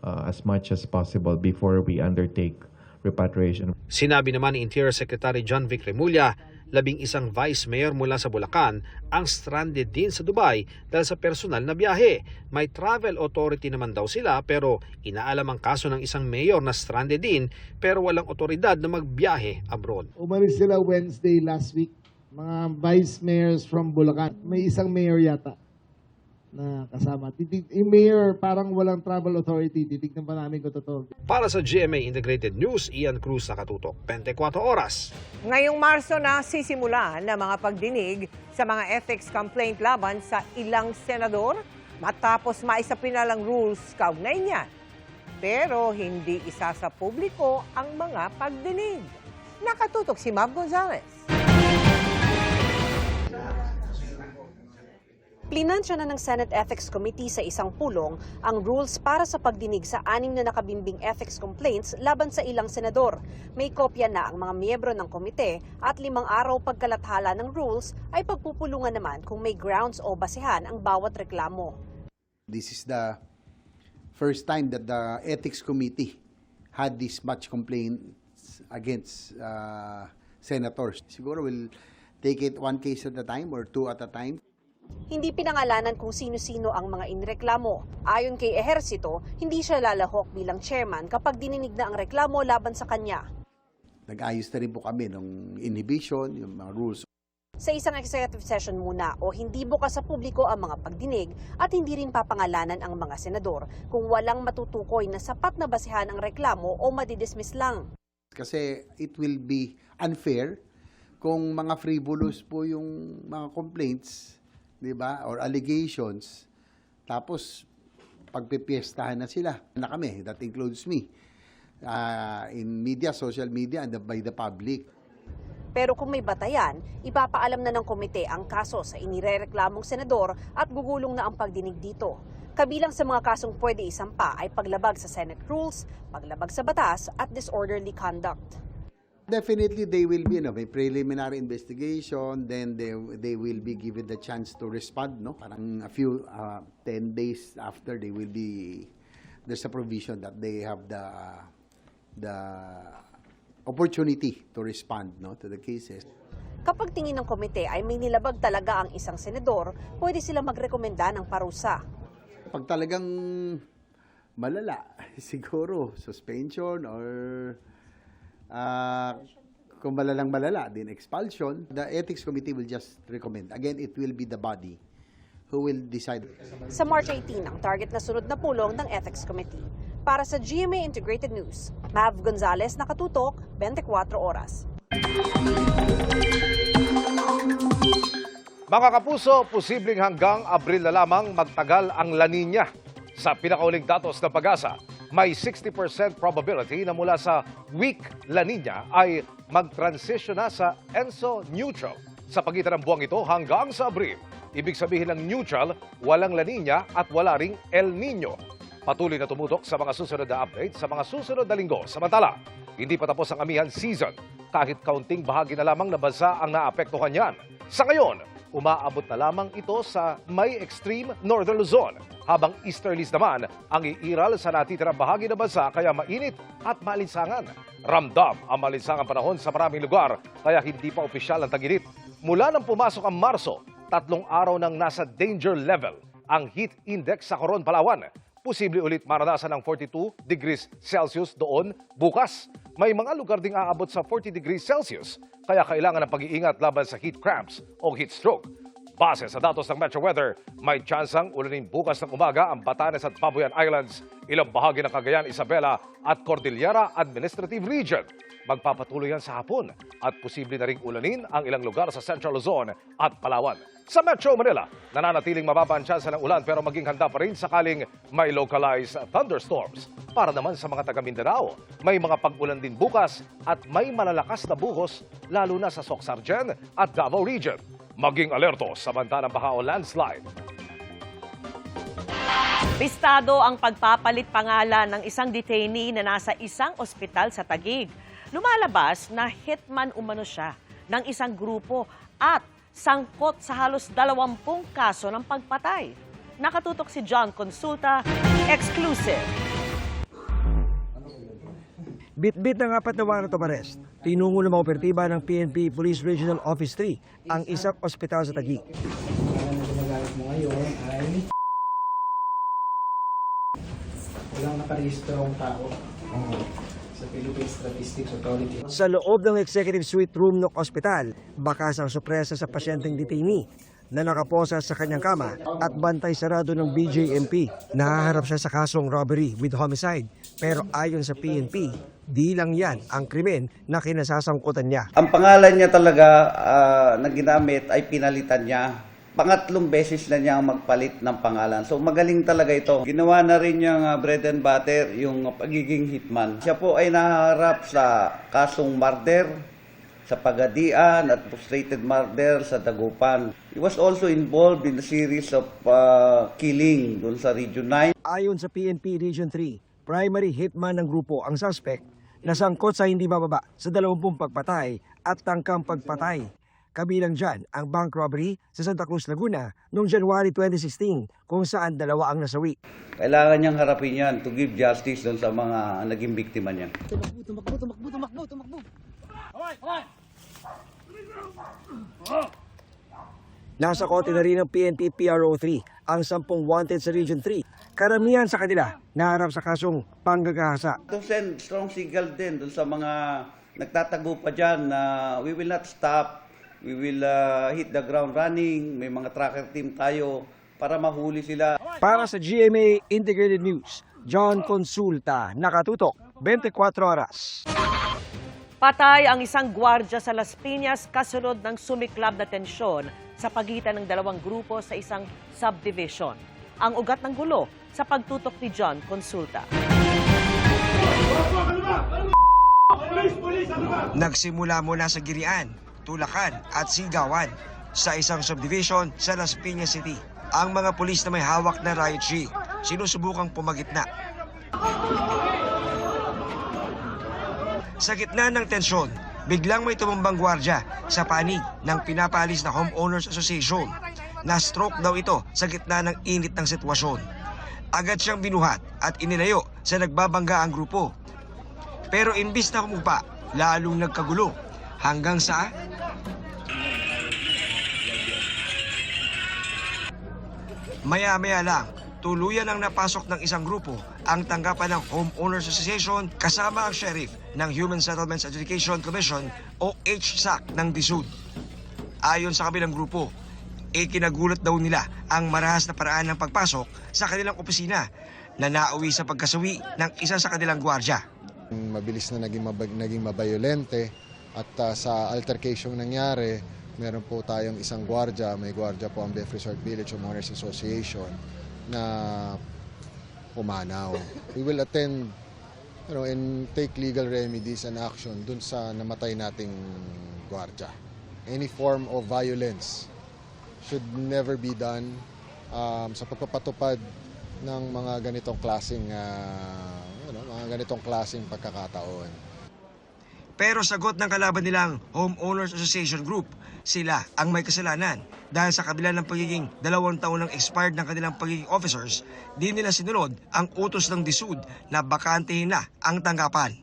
as much as possible before we undertake repatriation. Sinabi naman ni Interior Secretary John Vic Remulla, 11 vice mayor mula sa Bulacan ang stranded din sa Dubai dahil sa personal na biyahe. May travel authority naman daw sila pero inaalam ang kaso ng isang mayor na stranded din pero walang otoridad na magbiyahe abroad. Umalis sila Wednesday last week, mga vice mayors from Bulacan. May isang mayor yata na kasama. Yung mayor parang walang travel authority. Titignan pa namin kung totoo. Para sa GMA Integrated News, Ian Cruz, nakatutok 24 oras. Ngayong Marso na sisimulan ng mga pagdinig sa mga ethics complaint laban sa ilang senador matapos maisapinalang rules kaugnay niyan. Pero hindi isa sa publiko ang mga pagdinig. Nakatutok si Mab Gonzalez. Plinansya na ng Senate Ethics Committee sa isang pulong ang rules para sa pagdinig sa 6 na nakabimbing ethics complaints laban sa ilang senador. May kopya na ang mga miyembro ng komite at 5 araw pagkalathala ng rules ay pagpupulungan naman kung may grounds o basehan ang bawat reklamo. This is the first time that the Ethics Committee had this much complaints against senators. Siguro we'll take it one case at a time or two at a time. Hindi pinangalanan kung sino-sino ang mga inreklamo. Ayon kay Ejercito, hindi siya lalahok bilang chairman kapag dininig na ang reklamo laban sa kanya. Nag-ayos na rin po kami ng inhibition, yung mga rules. Sa isang executive session muna o hindi bukas sa publiko ang mga pagdinig at hindi rin papangalanan ang mga senador kung walang matutukoy na sapat na basehan ang reklamo o madidismiss lang. Kasi it will be unfair kung mga frivolous po yung mga complaints, di ba, or allegations, tapos pagpipiestahan na sila na kami, that includes me, in media, social media, and by the public. Pero kung may batayan, ipapaalam na ng komite ang kaso sa inirereklamong senador at gugulong na ang pagdinig dito. Kabilang sa mga kasong pwede isampa ay paglabag sa Senate rules, paglabag sa batas at disorderly conduct. Definitely, they will be, may preliminary investigation, then they will be given the chance to respond, no? Parang a few, 10 days after, there's a provision that they have the opportunity to respond, no, to the cases. Kapag tingin ng komite ay may nilabag talaga ang isang senador, pwede sila magrekomenda ng parusa. Pag talagang malala, siguro suspension or kung malalang malala, din expulsion. The Ethics Committee will just recommend. Again, it will be the body who will decide. Sa March 18, ang target na sunod na pulong ng Ethics Committee. Para sa GMA Integrated News, Mav Gonzalez, nakatutok, 24 oras. Mga kapuso, posibleng hanggang Abril na lamang magtagal ang La Nina. Sa pinakauling datos ng Pag-asa, may 60% probability na mula sa weak La Nina ay mag-transition na sa Enso neutral sa pagitan ng buwang ito hanggang sa Abril. Ibig sabihin ng neutral, walang La Nina at wala ring El Nino. Patuloy na tumutok sa mga susunod na update sa mga susunod na linggo. Samantala, hindi pa tapos ang amihan season. Kahit kaunting bahagi na lamang na bansa ang naapektuhan yan. Sa ngayon, umaabot na lamang ito sa may extreme northern Luzon, habang easterlies naman ang iiral sa natitirang bahagi ng bansa kaya mainit at malinsangan. Ramdam ang malinsangang panahon sa maraming lugar kaya hindi pa opisyal ang tag-init. Mula nang pumasok ang Marso, 3 araw nang nasa danger level ang heat index sa Coron, Palawan. Posible ulit maranasan ng 42 degrees Celsius doon bukas. May mga lugar ding aabot sa 40 degrees Celsius, kaya kailangan ng pag-iingat laban sa heat cramps o heat stroke. Base sa datos ng Metro Weather, may tsansang ulanin bukas ng umaga ang Batanes at Pabuyan Islands, ilang bahagi ng Cagayan, Isabela at Cordillera Administrative Region. Magpapatuloy yan sa hapon at posible na ring ulanin ang ilang lugar sa Central Luzon at Palawan. Sa Metro Manila, nananatiling mababa ang tsansa ng ulan pero maging handa pa rin sakaling may localized thunderstorms. Para naman sa mga taga Mindanao, may mga pag-ulan din bukas at may malalakas na buhos lalo na sa Soc-Sargen at Davao Region. Maging alerto sa banta ng baha o landslide. Bistado ang pagpapalit pangalan ng isang detainee na nasa isang ospital sa Taguig. Lumalabas na hitman umano siya ng isang grupo at sangkot sa halos 20 kaso ng pagpatay. Nakatutok si John Consulta, exclusive. Bit-bit ng 4 na warrant of arrest. Tinungo ng mga operatiba ng PNP Police Regional Office 3 ang isang ospital sa Taguig. Ang ginagamit mo ngayon ay walang nakarehistrong tao sa Philippine Statistics Authority. Sa loob ng executive suite room ng ospital, bakas ang sorpresa sa pasyenteng detainee na nakaposa sa kanyang kama at bantay sarado ng BJMP. Nahaharap siya sa kasong robbery with homicide. Pero ayon sa PNP, di lang yan ang krimen na kinasasangkutan niya. Ang pangalan niya talaga na ginamit ay pinalitan niya. Pangatlong beses na niya magpalit ng pangalan. So magaling talaga ito. Ginawa na rin niyang bread and butter yung pagiging hitman. Siya po ay naharap sa kasong murder, sa Pagadian at frustrated murder sa Dagupan. He was also involved in the series of killing doon sa Region 9. Ayon sa PNP Region 3, primary hitman ng grupo ang suspect na sangkot sa hindi bababa sa 20 pagpatay at tangkang pagpatay. Kabilang dyan ang bank robbery sa Santa Cruz, Laguna noong January 2016 kung saan 2 ang nasawi. Kailangan niyang harapin yan to give justice doon sa mga naging biktima niya. Tumakbo. Nasa kote na rin ng PNP PRO3 ang 10 wanted sa Region 3. Karamihan sa kanila naharap sa kasong panggagahasa. To send strong signal din doon sa mga nagtatago pa dyan na we will not stop. We will hit the ground running. May mga tracker team tayo para mahuli sila. Para sa GMA Integrated News, John Consulta, nakatutok, 24 oras. Patay ang isang gwardya sa Las Piñas kasunod ng sumiklab na tensyon sa pagitan ng 2 grupo sa isang subdivision. Ang ugat ng gulo sa pagtutok ni John Consulta. Nagsimula mula sa Girian, Tulacan at Sigawan sa isang subdivision sa Las Piñas City. Ang mga pulis na may hawak na riot shield sinusubukang pumagitna. Sa gitna ng tensyon, biglang may tumambang gwardya sa panig ng pinapaalis na Homeowners Association. Na-stroke daw ito sa gitna ng init ng sitwasyon. Agad siyang binuhat at inilayo sa nagbabangga ang grupo. Pero imbis na kumupa, lalong nagkagulo hanggang sa maya-maya lang, tuluyan ang napasok ng isang grupo ang tanggapan ng Homeowners Association kasama ang sheriff ng Human Settlements Adjudication Commission o HSAC ng DSUD. Ayon sa kabilang grupo, kinagulat daw nila ang marahas na paraan ng pagpasok sa kanilang opisina na nauwi sa pagkasawi ng isa sa kanilang gwardya. Mabilis na naging mabayolente at sa altercation nangyari, meron po tayong isang gwardya, may gwardya po ang Beth Resort Village Homeowners Association na pumanaw. We will attend and take legal remedies and action dun sa namatay nating gwardya. Any form of violence should never be done sa pagpapatupad ng mga ganitong klaseng pagkakataon. Pero sagot ng kalaban nilang Homeowners Association Group, sila ang may kasalanan dahil sa kabila ng pagiging 2 taon ng expired ng kanilang pagiging officers, di nila sinunod ang utos ng DSUD na bakantihin na ang tanggapan.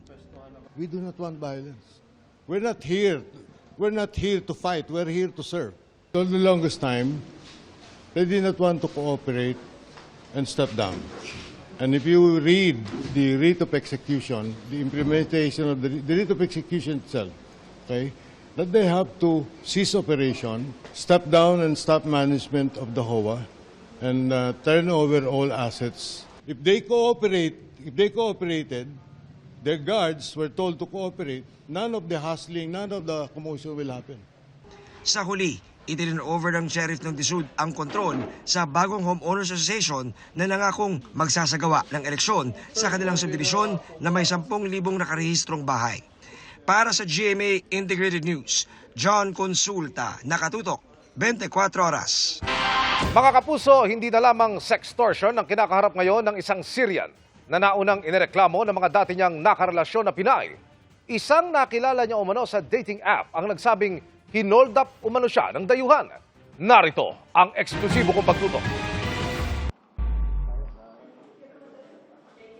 We do not want violence. We're not here to fight. We're here to serve. For the longest time, they did not want to cooperate and step down. And if you read the writ of execution, the implementation of the writ of execution itself, okay, that they have to cease operation, step down and stop management of the HOA, and turn over all assets. If they cooperated, their guards were told to cooperate. None of the hustling, none of the commotion will happen. Sa huli, itin-over ng sheriff ng DSUD ang kontrol sa bagong Homeowners Association na nangakong magsasagawa ng eleksyon sa kanilang subdivision na may 10,000 nakarehistrong bahay. Para sa GMA Integrated News, John Consulta, nakatutok, 24 oras. Mga kapuso, hindi na lamang sextortion ang kinakaharap ngayon ng isang Syrian na naunang inireklamo ng mga dati niyang nakarelasyon na Pinay. Isang nakilala niya umano sa dating app ang nagsabing hinold up umano siya ng dayuhan. Narito ang eksklusibo kong pagtutok.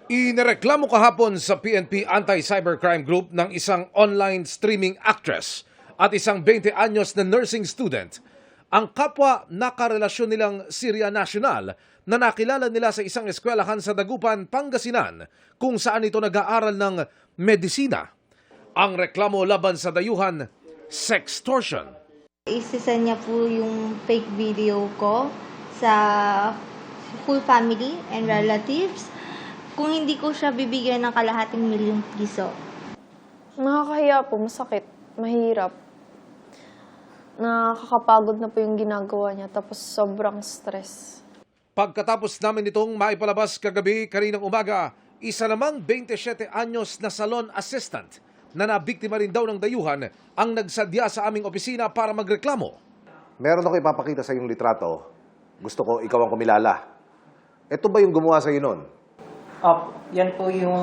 Inireklamo kahapon sa PNP Anti-Cybercrime Group ng isang online streaming actress at isang 20 anyos na nursing student ang kapwa nakarelasyon nilang Syria national na nakilala nila sa isang eskwelahan sa Dagupan, Pangasinan kung saan ito nag-aaral ng medisina. Ang reklamo laban sa dayuhan, sextortion. Isisend niya po yung fake video ko sa full family and relatives kung hindi ko siya bibigyan ng kalahating milyong piso. Nakakahiya po, masakit, mahirap. Nakakapagod na po yung ginagawa niya, tapos sobrang stress. Pagkatapos namin itong maipalabas kagabi kaninang umaga, isa namang 27 anyos na salon assistant na nabiktima rin daw ng dayuhan ang nagsadya sa aming opisina para magreklamo. Meron ako ipapakita sa iyong litrato. Gusto ko ikaw ang kumilala. Ito ba yung gumawa sa iyo nun? Opo, yan po yung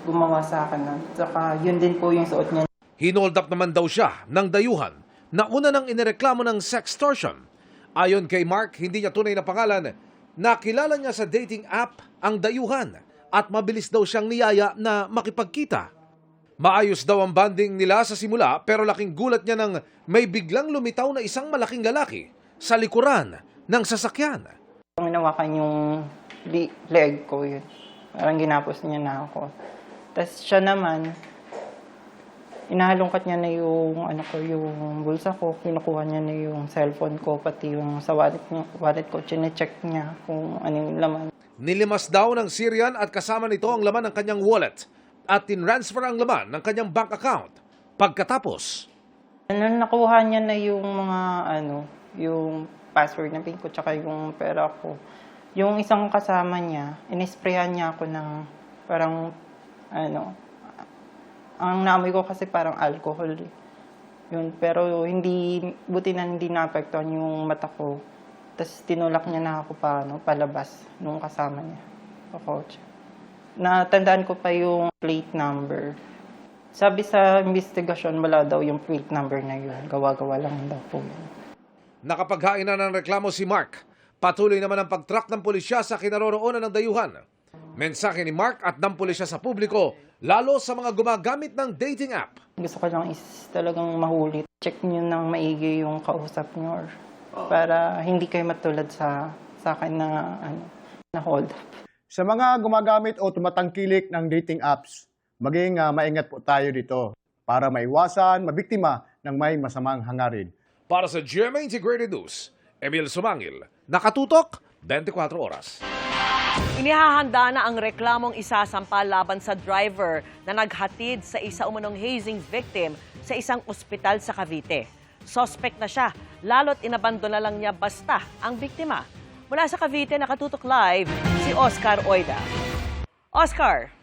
gumawa sa akin nun. Saka yun din po yung suot niya. Hinold up naman daw siya ng dayuhan na una nang inireklamo ng sextortion. Ayon kay Mark, hindi niya tunay na pangalan, nakilala niya sa dating app ang dayuhan at mabilis daw siyang niyaya na makipagkita. Maayos daw ang bonding nila sa simula pero laking gulat niya nang may biglang lumitaw na isang malaking lalaki sa likuran ng sasakyan. Hinawakan yung leg ko yun. Parang ginapos niya na ako. Tapos siya naman, inahalungkat niya na yung bulsa ko, kinukuha niya na yung cellphone ko, pati yung sa wallet ko, chine-check niya kung ano yung laman. Nilimas daw ng Syrian at kasama nito ang laman ng kanyang wallet at tinransfer ang laman ng kanyang bank account. Pagkatapos, nakuha niya na yung mga yung password ng PIN ko tsaka yung pera ko. Yung isang kasama niya, inisprayan niya ako ng parang ang naamoy ko kasi parang alcohol. Yun, pero buti na hindi naapektuhan yung mata ko. Tapos tinulak niya na ako palabas nung kasama niya sa kotse. Natandaan ko pa yung plate number. Sabi sa investigasyon, wala daw yung plate number na yun. Gawa-gawa lang daw po yun. Nakapaghain na ng reklamo si Mark. Patuloy naman ang pag-track ng pulisya sa kinaroroonan ng dayuhan. Mensahe ni Mark at ng pulisya sa publiko, lalo sa mga gumagamit ng dating app. Gusto ko lang is talagang mahuli. Check nyo ng maigi yung kausap nyo para hindi kayo matulad sa akin na hold up. Sa mga gumagamit o tumatangkilik ng dating apps, maging maingat po tayo dito para maiwasan, mabiktima ng may masamang hangarin. Para sa GMA Integrated News, Emil Sumangil, nakatutok 24 oras. Inihahanda na ang reklamong isasampa laban sa driver na naghatid sa isa umunong hazing victim sa isang ospital sa Cavite. Suspect na siya, lalo't inabandona lang niya basta ang biktima. Mula sa Cavite, nakatutok live si Oscar Oida. Oscar!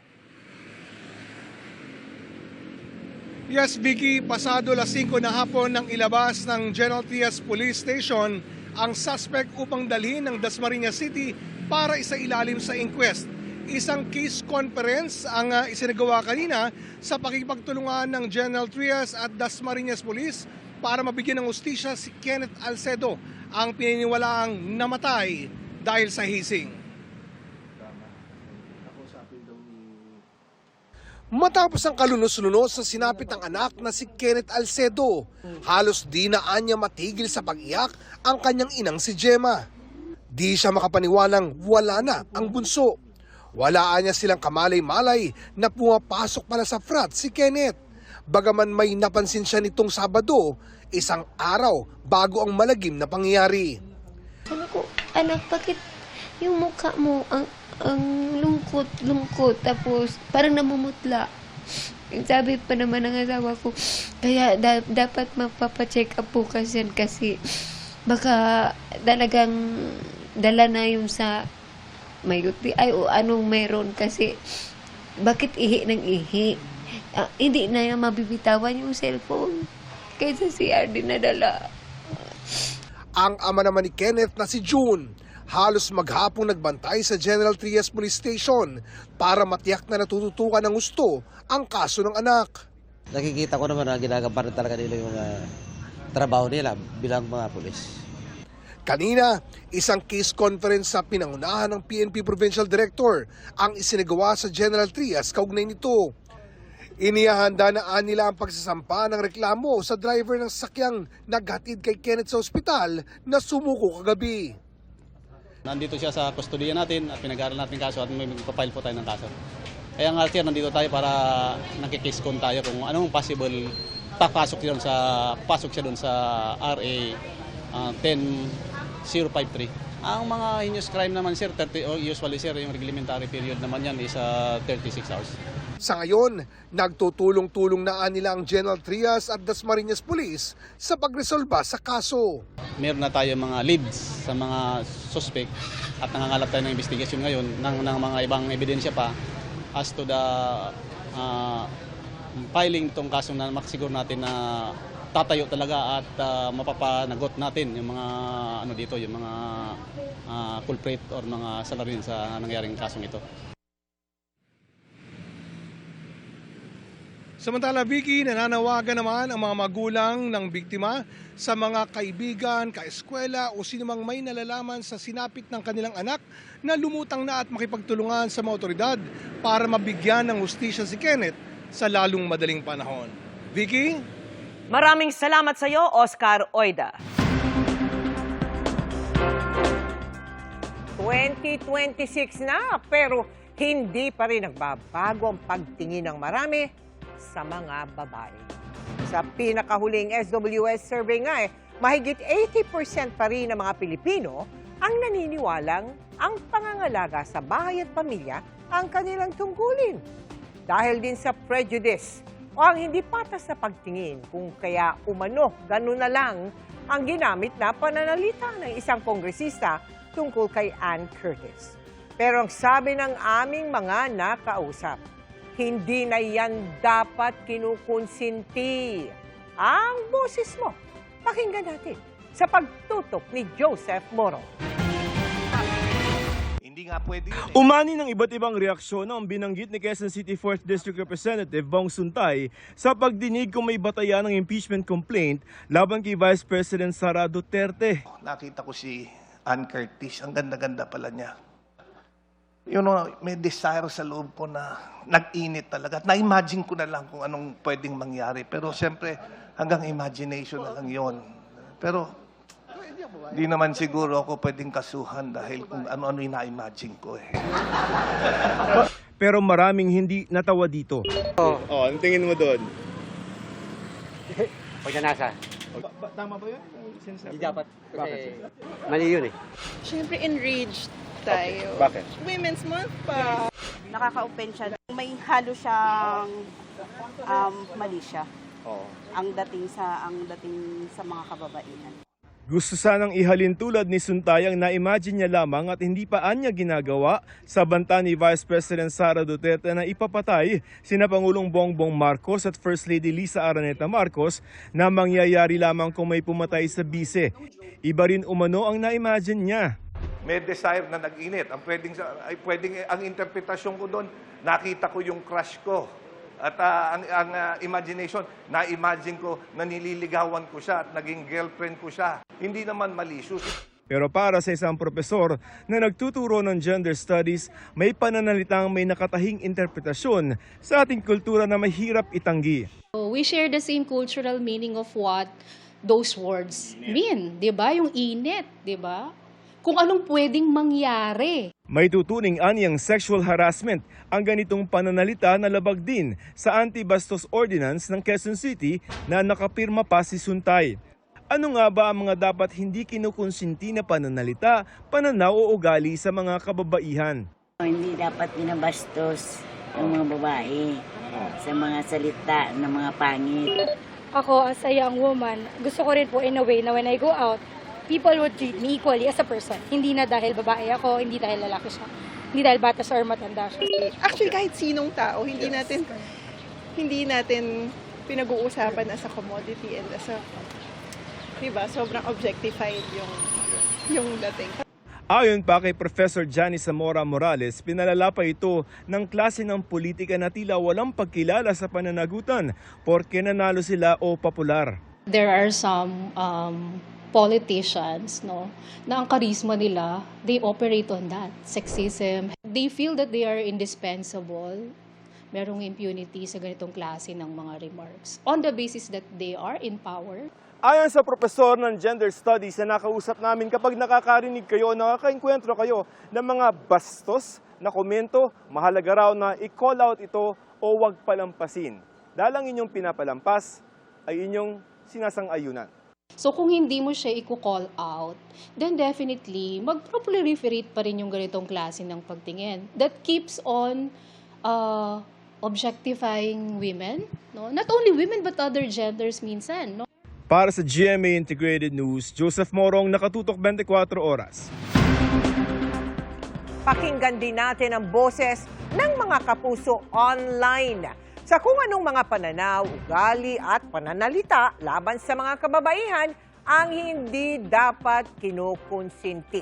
Yes, Vicky, pasado las 5 na hapon nang ilabas ng General Trias Police Station ang suspect upang dalhin ng Dasmariñas City para isailalim sa inquest. Isang case conference ang isinagawa kanina sa pakikipagtulungan ng General Trias at Dasmariñas Police para mabigyan ng hustisya si Kenneth Alcedo, ang pininiwalaang namatay dahil sa hazing. Matapos ang kalunos-lunos sa sinapit ng anak na si Kenneth Alcedo, halos di na anya matigil sa pag-iyak ang kanyang inang si Gemma. Di siya makapaniwalang wala na ang bunso. Wala niya silang kamalay-malay na pumapasok pala sa frat si Kenneth. Bagaman may napansin siya nitong Sabado, isang araw bago ang malagim na pangyayari. Sabi ko, anak, bakit yung mukha mo ang lungkot, tapos parang namumutla. Sabi pa naman ng asawa ko, kaya dapat mapapacheck up po kasi baka talagang dala na yung sa may UTI o anong meron kasi bakit ihi ng ihi. Hindi na yung mabibitawan yung cellphone kaysa CR dinadala. Ang ama naman ni Kenneth na si June, halos maghapong nagbantay sa General Trias Police Station para matiyak na natututukan ng gusto ang kaso ng anak. Nakikita ko naman na ginagampanan talaga nila yung trabaho nila bilang mga pulis. Kanina, isang case conference sa pinangunahan ng PNP Provincial Director ang isinagawa sa General Trias kaugnay nito. Inihahanda na nila ang pagsasampa ng reklamo sa driver ng sakyang naghatid kay Kenneth sa ospital na sumuko kagabi. Nandito siya sa kustodiya natin at pinag-aaral natin kaso at may magpapile po tayo ng kaso. Kaya nga sir, nandito tayo para nakikis con tayo kung anong possible papasok siya doon sa RA 10053. Ang mga heinous crime naman sir, usually sir, yung reglementary period naman yan is 36 hours. Sa ngayon, nagtutulong-tulong na nila ang General Trias at Dasmariñas Police sa pagresolba sa kaso. Meron na tayo mga leads sa mga suspect at nangangalap tayo ng investigasyon ngayon ng mga ibang ebidensya pa as to the filing itong kaso na makasiguro natin na tatayo talaga at mapapanagot natin yung mga yung mga culprit or mga salarin sa nangyaring kasong ito. Samantala, Vicky, nananawagan naman ang mga magulang ng biktima sa mga kaibigan, kaeskwela o sinumang may nalalaman sa sinapit ng kanilang anak na lumutang na at makipagtulungan sa mga otoridad para mabigyan ng hustisya si Kenneth sa lalong madaling panahon. Vicky? Maraming salamat sa iyo, Oscar Oida. 2026 na, pero hindi pa rin nagbabago ang pagtingin ng marami sa mga babae. Sa pinakahuling SWS survey nga mahigit 80% pa rin ng mga Pilipino ang naniniwalang ang pangangalaga sa bahay at pamilya ang kanilang tungkulin. Dahil din sa prejudice o ang hindi patas na pagtingin kung kaya umano ganun na lang ang ginamit na pananalita ng isang kongresista tungkol kay Ann Curtis. Pero ang sabi ng aming mga nakausap, hindi na yan dapat kinukonsinti. Ang boses mo, pakinggan natin sa pagtutok ni Joseph Moro. Hindi nga pwede yun. Umani ng iba't ibang reaksyon ang binanggit ni Quezon City 4th District Representative Bong Suntay sa pagdinig kung may batayan ng impeachment complaint laban kay Vice President Sara Duterte. Nakita ko si Ann Curtis. Ang ganda-ganda pala niya. May desire sa loob ko na nag-init talaga. At na-imagine ko na lang kung anong pwedeng mangyari. Pero siyempre, hanggang imagination na lang yon. Pero di naman siguro ako pwedeng kasuhan dahil kung ano-ano yung na-imagine ko eh. Pero maraming hindi natawa dito. Ang tingin mo doon? Pagnanasa. Tama ba yun? Hindi dapat. Kasi mali yun eh. Siyempre enraged tayo. Bakit? Women's Month pa. Nakaka-open siya. May halo siyang mali siya. Ang dating sa mga kababaihan. Gusto sanang ihalin tulad ni Suntay ang na-imagine niya lamang at hindi pa anya ginagawa sa banta ni Vice President Sara Duterte na ipapatay sina Pangulong Bongbong Marcos at First Lady Lisa Araneta Marcos na mangyayari lamang kung may pumatay sa bise. Iba rin umano ang na-imagine niya. May desire na nag-init. Ang ang interpretasyon ko doon, nakita ko yung crush ko. At ang imagination, na-imagine ko na nililigawan ko siya at naging girlfriend ko siya. Hindi naman malicious. Pero para sa isang propesor na nagtuturo ng gender studies, may pananalitang may nakatahing interpretasyon sa ating kultura na mahirap itanggi. We share the same cultural meaning of what those words mean, 'di ba? Yung init, 'di ba? Kung anong pwedeng mangyari. May tutuning anyang sexual harassment ang ganitong pananalita na labag din sa Anti-Bastos Ordinance ng Quezon City na nakapirma pa si Suntay. Ano nga ba ang mga dapat hindi kinukonsinti na pananalita, pananaw o ugali sa mga kababaihan? Hindi dapat binabastos ang mga babae sa mga salita ng mga pangit. Ako, as a young woman, gusto ko rin po in a way na when I go out, people would treat me equally as a person. Hindi na dahil babae ako, hindi dahil lalaki siya, hindi dahil bata siya or matanda siya. Actually, kahit sinong tao, hindi natin pinag-uusapan as a commodity and as a, diba, sobrang objectified yung dating. Ayon pa kay Professor Janice Zamora Morales, pinalala pa ito ng klase ng politika na tila walang pagkilala sa pananagutan porke nanalo sila o popular. There are some politicians, no, na ang karisma nila, they operate on that, sexism. They feel that they are indispensable. Merong impunity sa ganitong klase ng mga remarks on the basis that they are in power. Ayon sa profesor ng gender studies na nakausap namin, kapag nakakarinig kayo, nakakaenkwentro kayo ng mga bastos na komento, mahalaga raw na i-call out ito o wag palampasin. Dahil ang inyong pinapalampas ay inyong sinasang-ayunan. So kung hindi mo siya i-call out, then definitely mag-proliferate pa rin yung ganitong klase ng pagtingin. That keeps on objectifying women, no? Not only women but other genders minsan, no? Para sa GMA Integrated News, Joseph Morong, nakatutok 24 oras. Pakinggan din natin ang boses ng mga kapuso online sa kung anong mga pananaw, ugali at pananalita laban sa mga kababaihan ang hindi dapat kinukonsinti.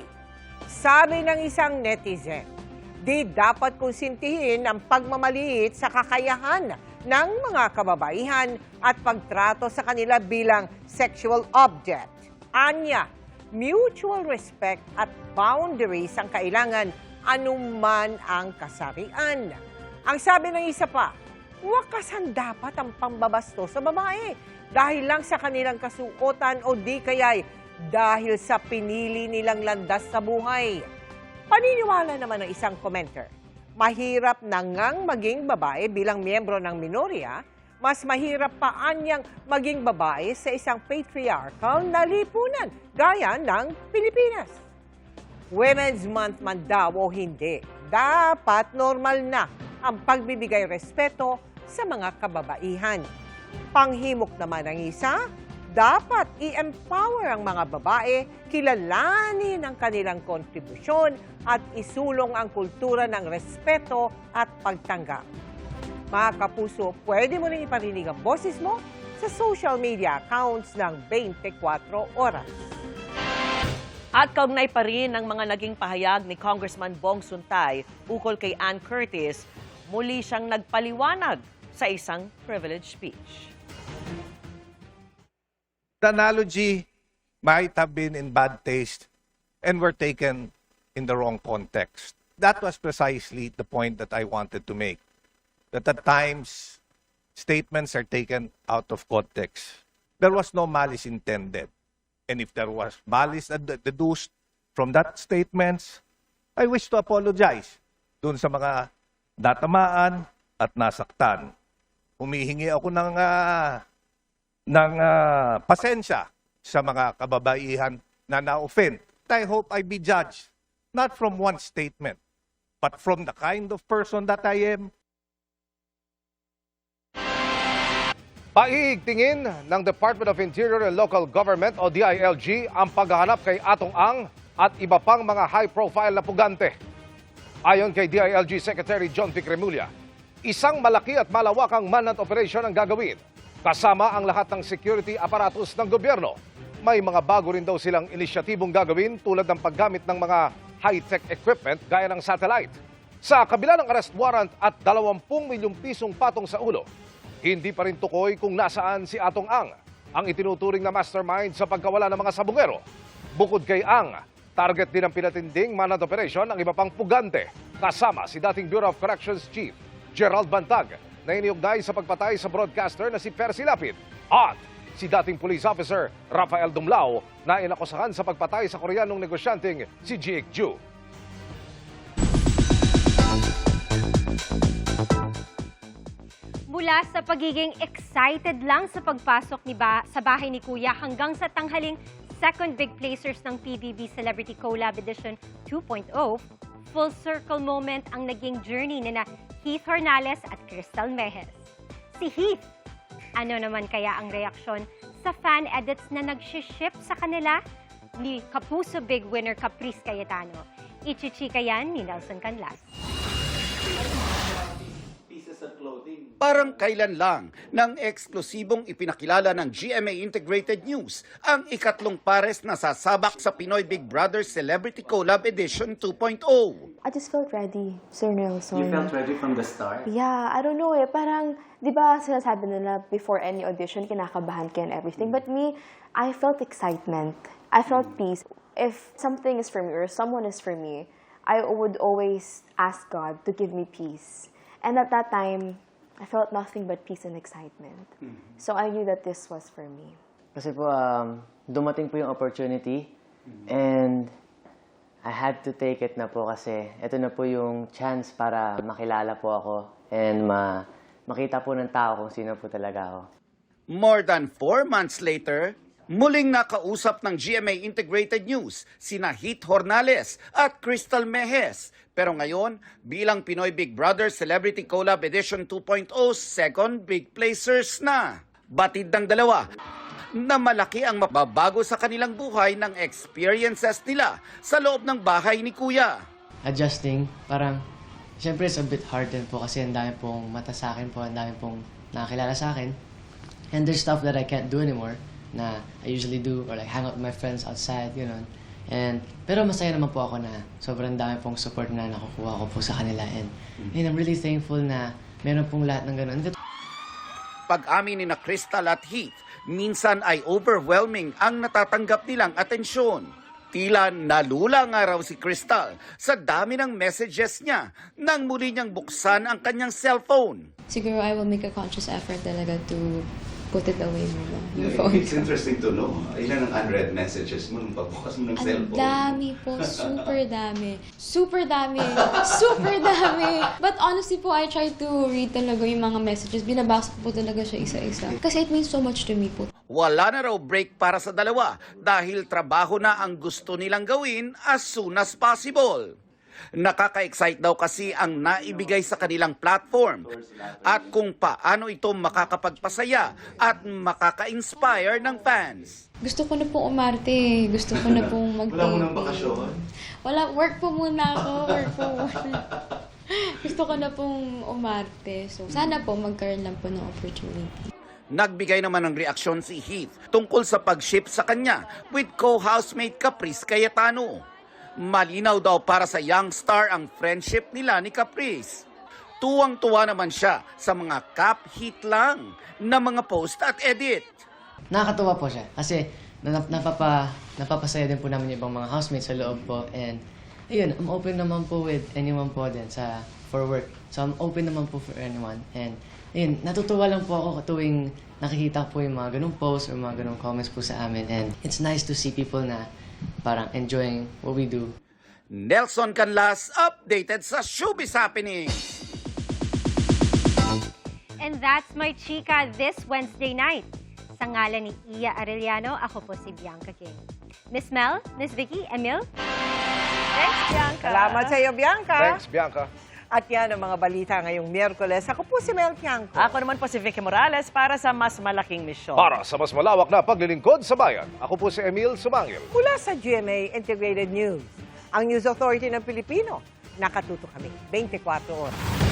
Sabi ng isang netizen, di dapat konsintihin ang pagmamaliit sa kakayahan ng mga kababaihan at pagtrato sa kanila bilang sexual object. Anya, mutual respect at boundaries ang kailangan anuman ang kasarian. Ang sabi ng isa pa, wakasan dapat ang pambabasto sa babae dahil lang sa kanilang kasuotan o di kaya'y dahil sa pinili nilang landas sa buhay. Paniniwala naman ng isang commenter, mahirap na ngang maging babae bilang miyembro ng minorya, mas mahirap pa anyang maging babae sa isang patriarchal na lipunan gaya ng Pilipinas. Women's Month man daw o hindi, dapat normal na ang pagbibigay respeto sa mga kababaihan. Panghimok naman ang isa, dapat i-empower ang mga babae, kilalanin ang kanilang kontribusyon at isulong ang kultura ng respeto at pagtanggap. Mga kapuso, pwede mo rin iparinig ang boses mo sa social media accounts ng 24 oras. At kaugnay pa rin ng mga naging pahayag ni Congressman Bong Suntay ukol kay Ann Curtis, muli siyang nagpaliwanag sa isang privilege speech. The analogy might have been in bad taste and were taken in the wrong context. That was precisely the point that I wanted to make. That at times, statements are taken out of context. There was no malice intended. And if there was malice deduced from that statements, I wish to apologize dun sa mga natamaan at nasaktan. Humihingi ako ng pasensya sa mga kababaihan na na-offend. I hope I be judged not from one statement, but from the kind of person that I am. Paigtingin ng Department of Interior and Local Government o DILG ang paghahanap kay Atong Ang at iba pang mga high-profile na pugante. Ayon kay DILG Secretary John Vic Remulla, isang malaki at malawakang manhunt operation ang gagawin. Kasama ang lahat ng security apparatus ng gobyerno. May mga bago rin daw silang inisyatibong gagawin tulad ng paggamit ng mga high-tech equipment gaya ng satellite. Sa kabila ng arrest warrant at 20 milyong pisong patong sa ulo, hindi pa rin tukoy kung nasaan si Atong Ang, ang itinuturing na mastermind sa pagkawala ng mga sabungero. Bukod kay Ang, target din ang pinatinding manhunt operation ng iba pang pugante, kasama si dating Bureau of Corrections Chief Gerald Bantag, na iniugnay sa pagpatay sa broadcaster na si Percy Lapid, at si dating police officer Rafael Dumlao, na inakusahan sa pagpatay sa Koreanong negosyanteng si Jake Ju. Mula sa pagiging excited lang sa pagpasok sa bahay ni Kuya hanggang sa tanghaling second big placers ng PBB Celebrity Collab Edition 2.0, full circle moment ang naging journey ni Heath Hornales at Crystal Mejes. Si Heath, ano naman kaya ang reaksyon sa fan edits na nag-ship sa kanila ni Kapuso Big winner Caprice Cayetano? Ichichika yan ni Nelson Canlas. Parang kailan lang nang eksklusibong ipinakilala ng GMA Integrated News ang ikatlong pares na sasabak sa Pinoy Big Brother Celebrity Collab Edition 2.0. I just felt ready, Sir Nelson. You felt ready from the start? Yeah, I don't know eh. Parang, di ba sinasabi nila before any audition, kinakabahan ka and everything. But me, I felt excitement. I felt peace. If something is for me or someone is for me, I would always ask God to give me peace. And at that time, I felt nothing but peace and excitement. So I knew that this was for me. Kasi po, dumating po yung opportunity and I had to take it na po kasi ito na po yung chance para makilala po ako and makita po ng tao kung sino po talaga ako. More than 4 months later, muling nakausap ng GMA Integrated News sina Heath Hornales at Crystal Mejes. Pero ngayon, bilang Pinoy Big Brother Celebrity Collab Edition 2.0, second big placers na. Batid ng dalawa na malaki ang mababago sa kanilang buhay ng experiences nila sa loob ng bahay ni Kuya. Adjusting, parang, syempre it's a bit hard din po kasi ang dami pong mata sa akin po, ang dami pong nakakilala sa akin. And there's stuff that I can't do anymore na I usually do or like hang out with my friends outside, you know. Pero masaya naman po ako na sobrang dami pong support na nakukuha ko po sa kanila and I'm really thankful na meron pong lahat ng ganun. Pag-amin ni na Crystal at Heath, minsan ay overwhelming ang natatanggap nilang atensyon. Tila nalula nga raw si Crystal sa dami ng messages niya nang muli niyang buksan ang kanyang cellphone. Siguro I will make a conscious effort talaga to put it away muna, yung phone. It's interesting to know, ilan ang unread messages mo nung pagbukas mo ng cellphone? Ang dami po, super dami. Super dami. Super dami. But honestly po, I try to read talaga yung mga messages. Binabasa po talaga siya isa-isa. Kasi it means so much to me po. Wala na raw break para sa dalawa dahil trabaho na ang gusto nilang gawin as soon as possible. Nakaka-excite daw kasi ang naibigay sa kanilang platform at kung paano ito makakapagpasaya at makaka-inspire ng fans. Gusto ko na pong umarte. Gusto ko na pong mag-taping. Wala mo ng bakasyon? Wala, work po muna ako. Work po muna. Gusto ko na pong umarte. So, sana po magkaroon lang po ng opportunity. Nagbigay naman ng reaksyon si Heath tungkol sa pag-ship sa kanya with co-housemate Caprice Cayetano. Malinaw daw para sa young star ang friendship nila ni Caprice. Tuwang-tuwa naman siya sa mga cap-hit lang na mga post at edit. Nakakatuwa po siya kasi napapasaya din po namin yung ibang mga housemates sa loob po. And ayun, I'm open naman po with anyone po din for work. So I'm open naman po for anyone. And ayun, natutuwa lang po ako tuwing nakikita po yung mga ganung posts or mga ganung comments po sa amin. And it's nice to see people na parang enjoying what we do. Nelson Canlas, updated sa Showbiz Happenings. And that's my chika this Wednesday night. Sa ngalan ni Iya Arellano, ako po si Bianca King. Miss Mel, Miss Vicky, Emil? Thanks, Bianca. Salamat sa iyo, Bianca. Thanks, Bianca. At yan ang mga balita ngayong Miyerkules. Ako po si Mel Tiangco. Ako naman po si Vicky Morales para sa mas malaking misyon. Para sa mas malawak na paglilingkod sa bayan, ako po si Emil Sumangil. Mula sa GMA Integrated News, ang News Authority ng Pilipino. Nakatuto kami 24 oras.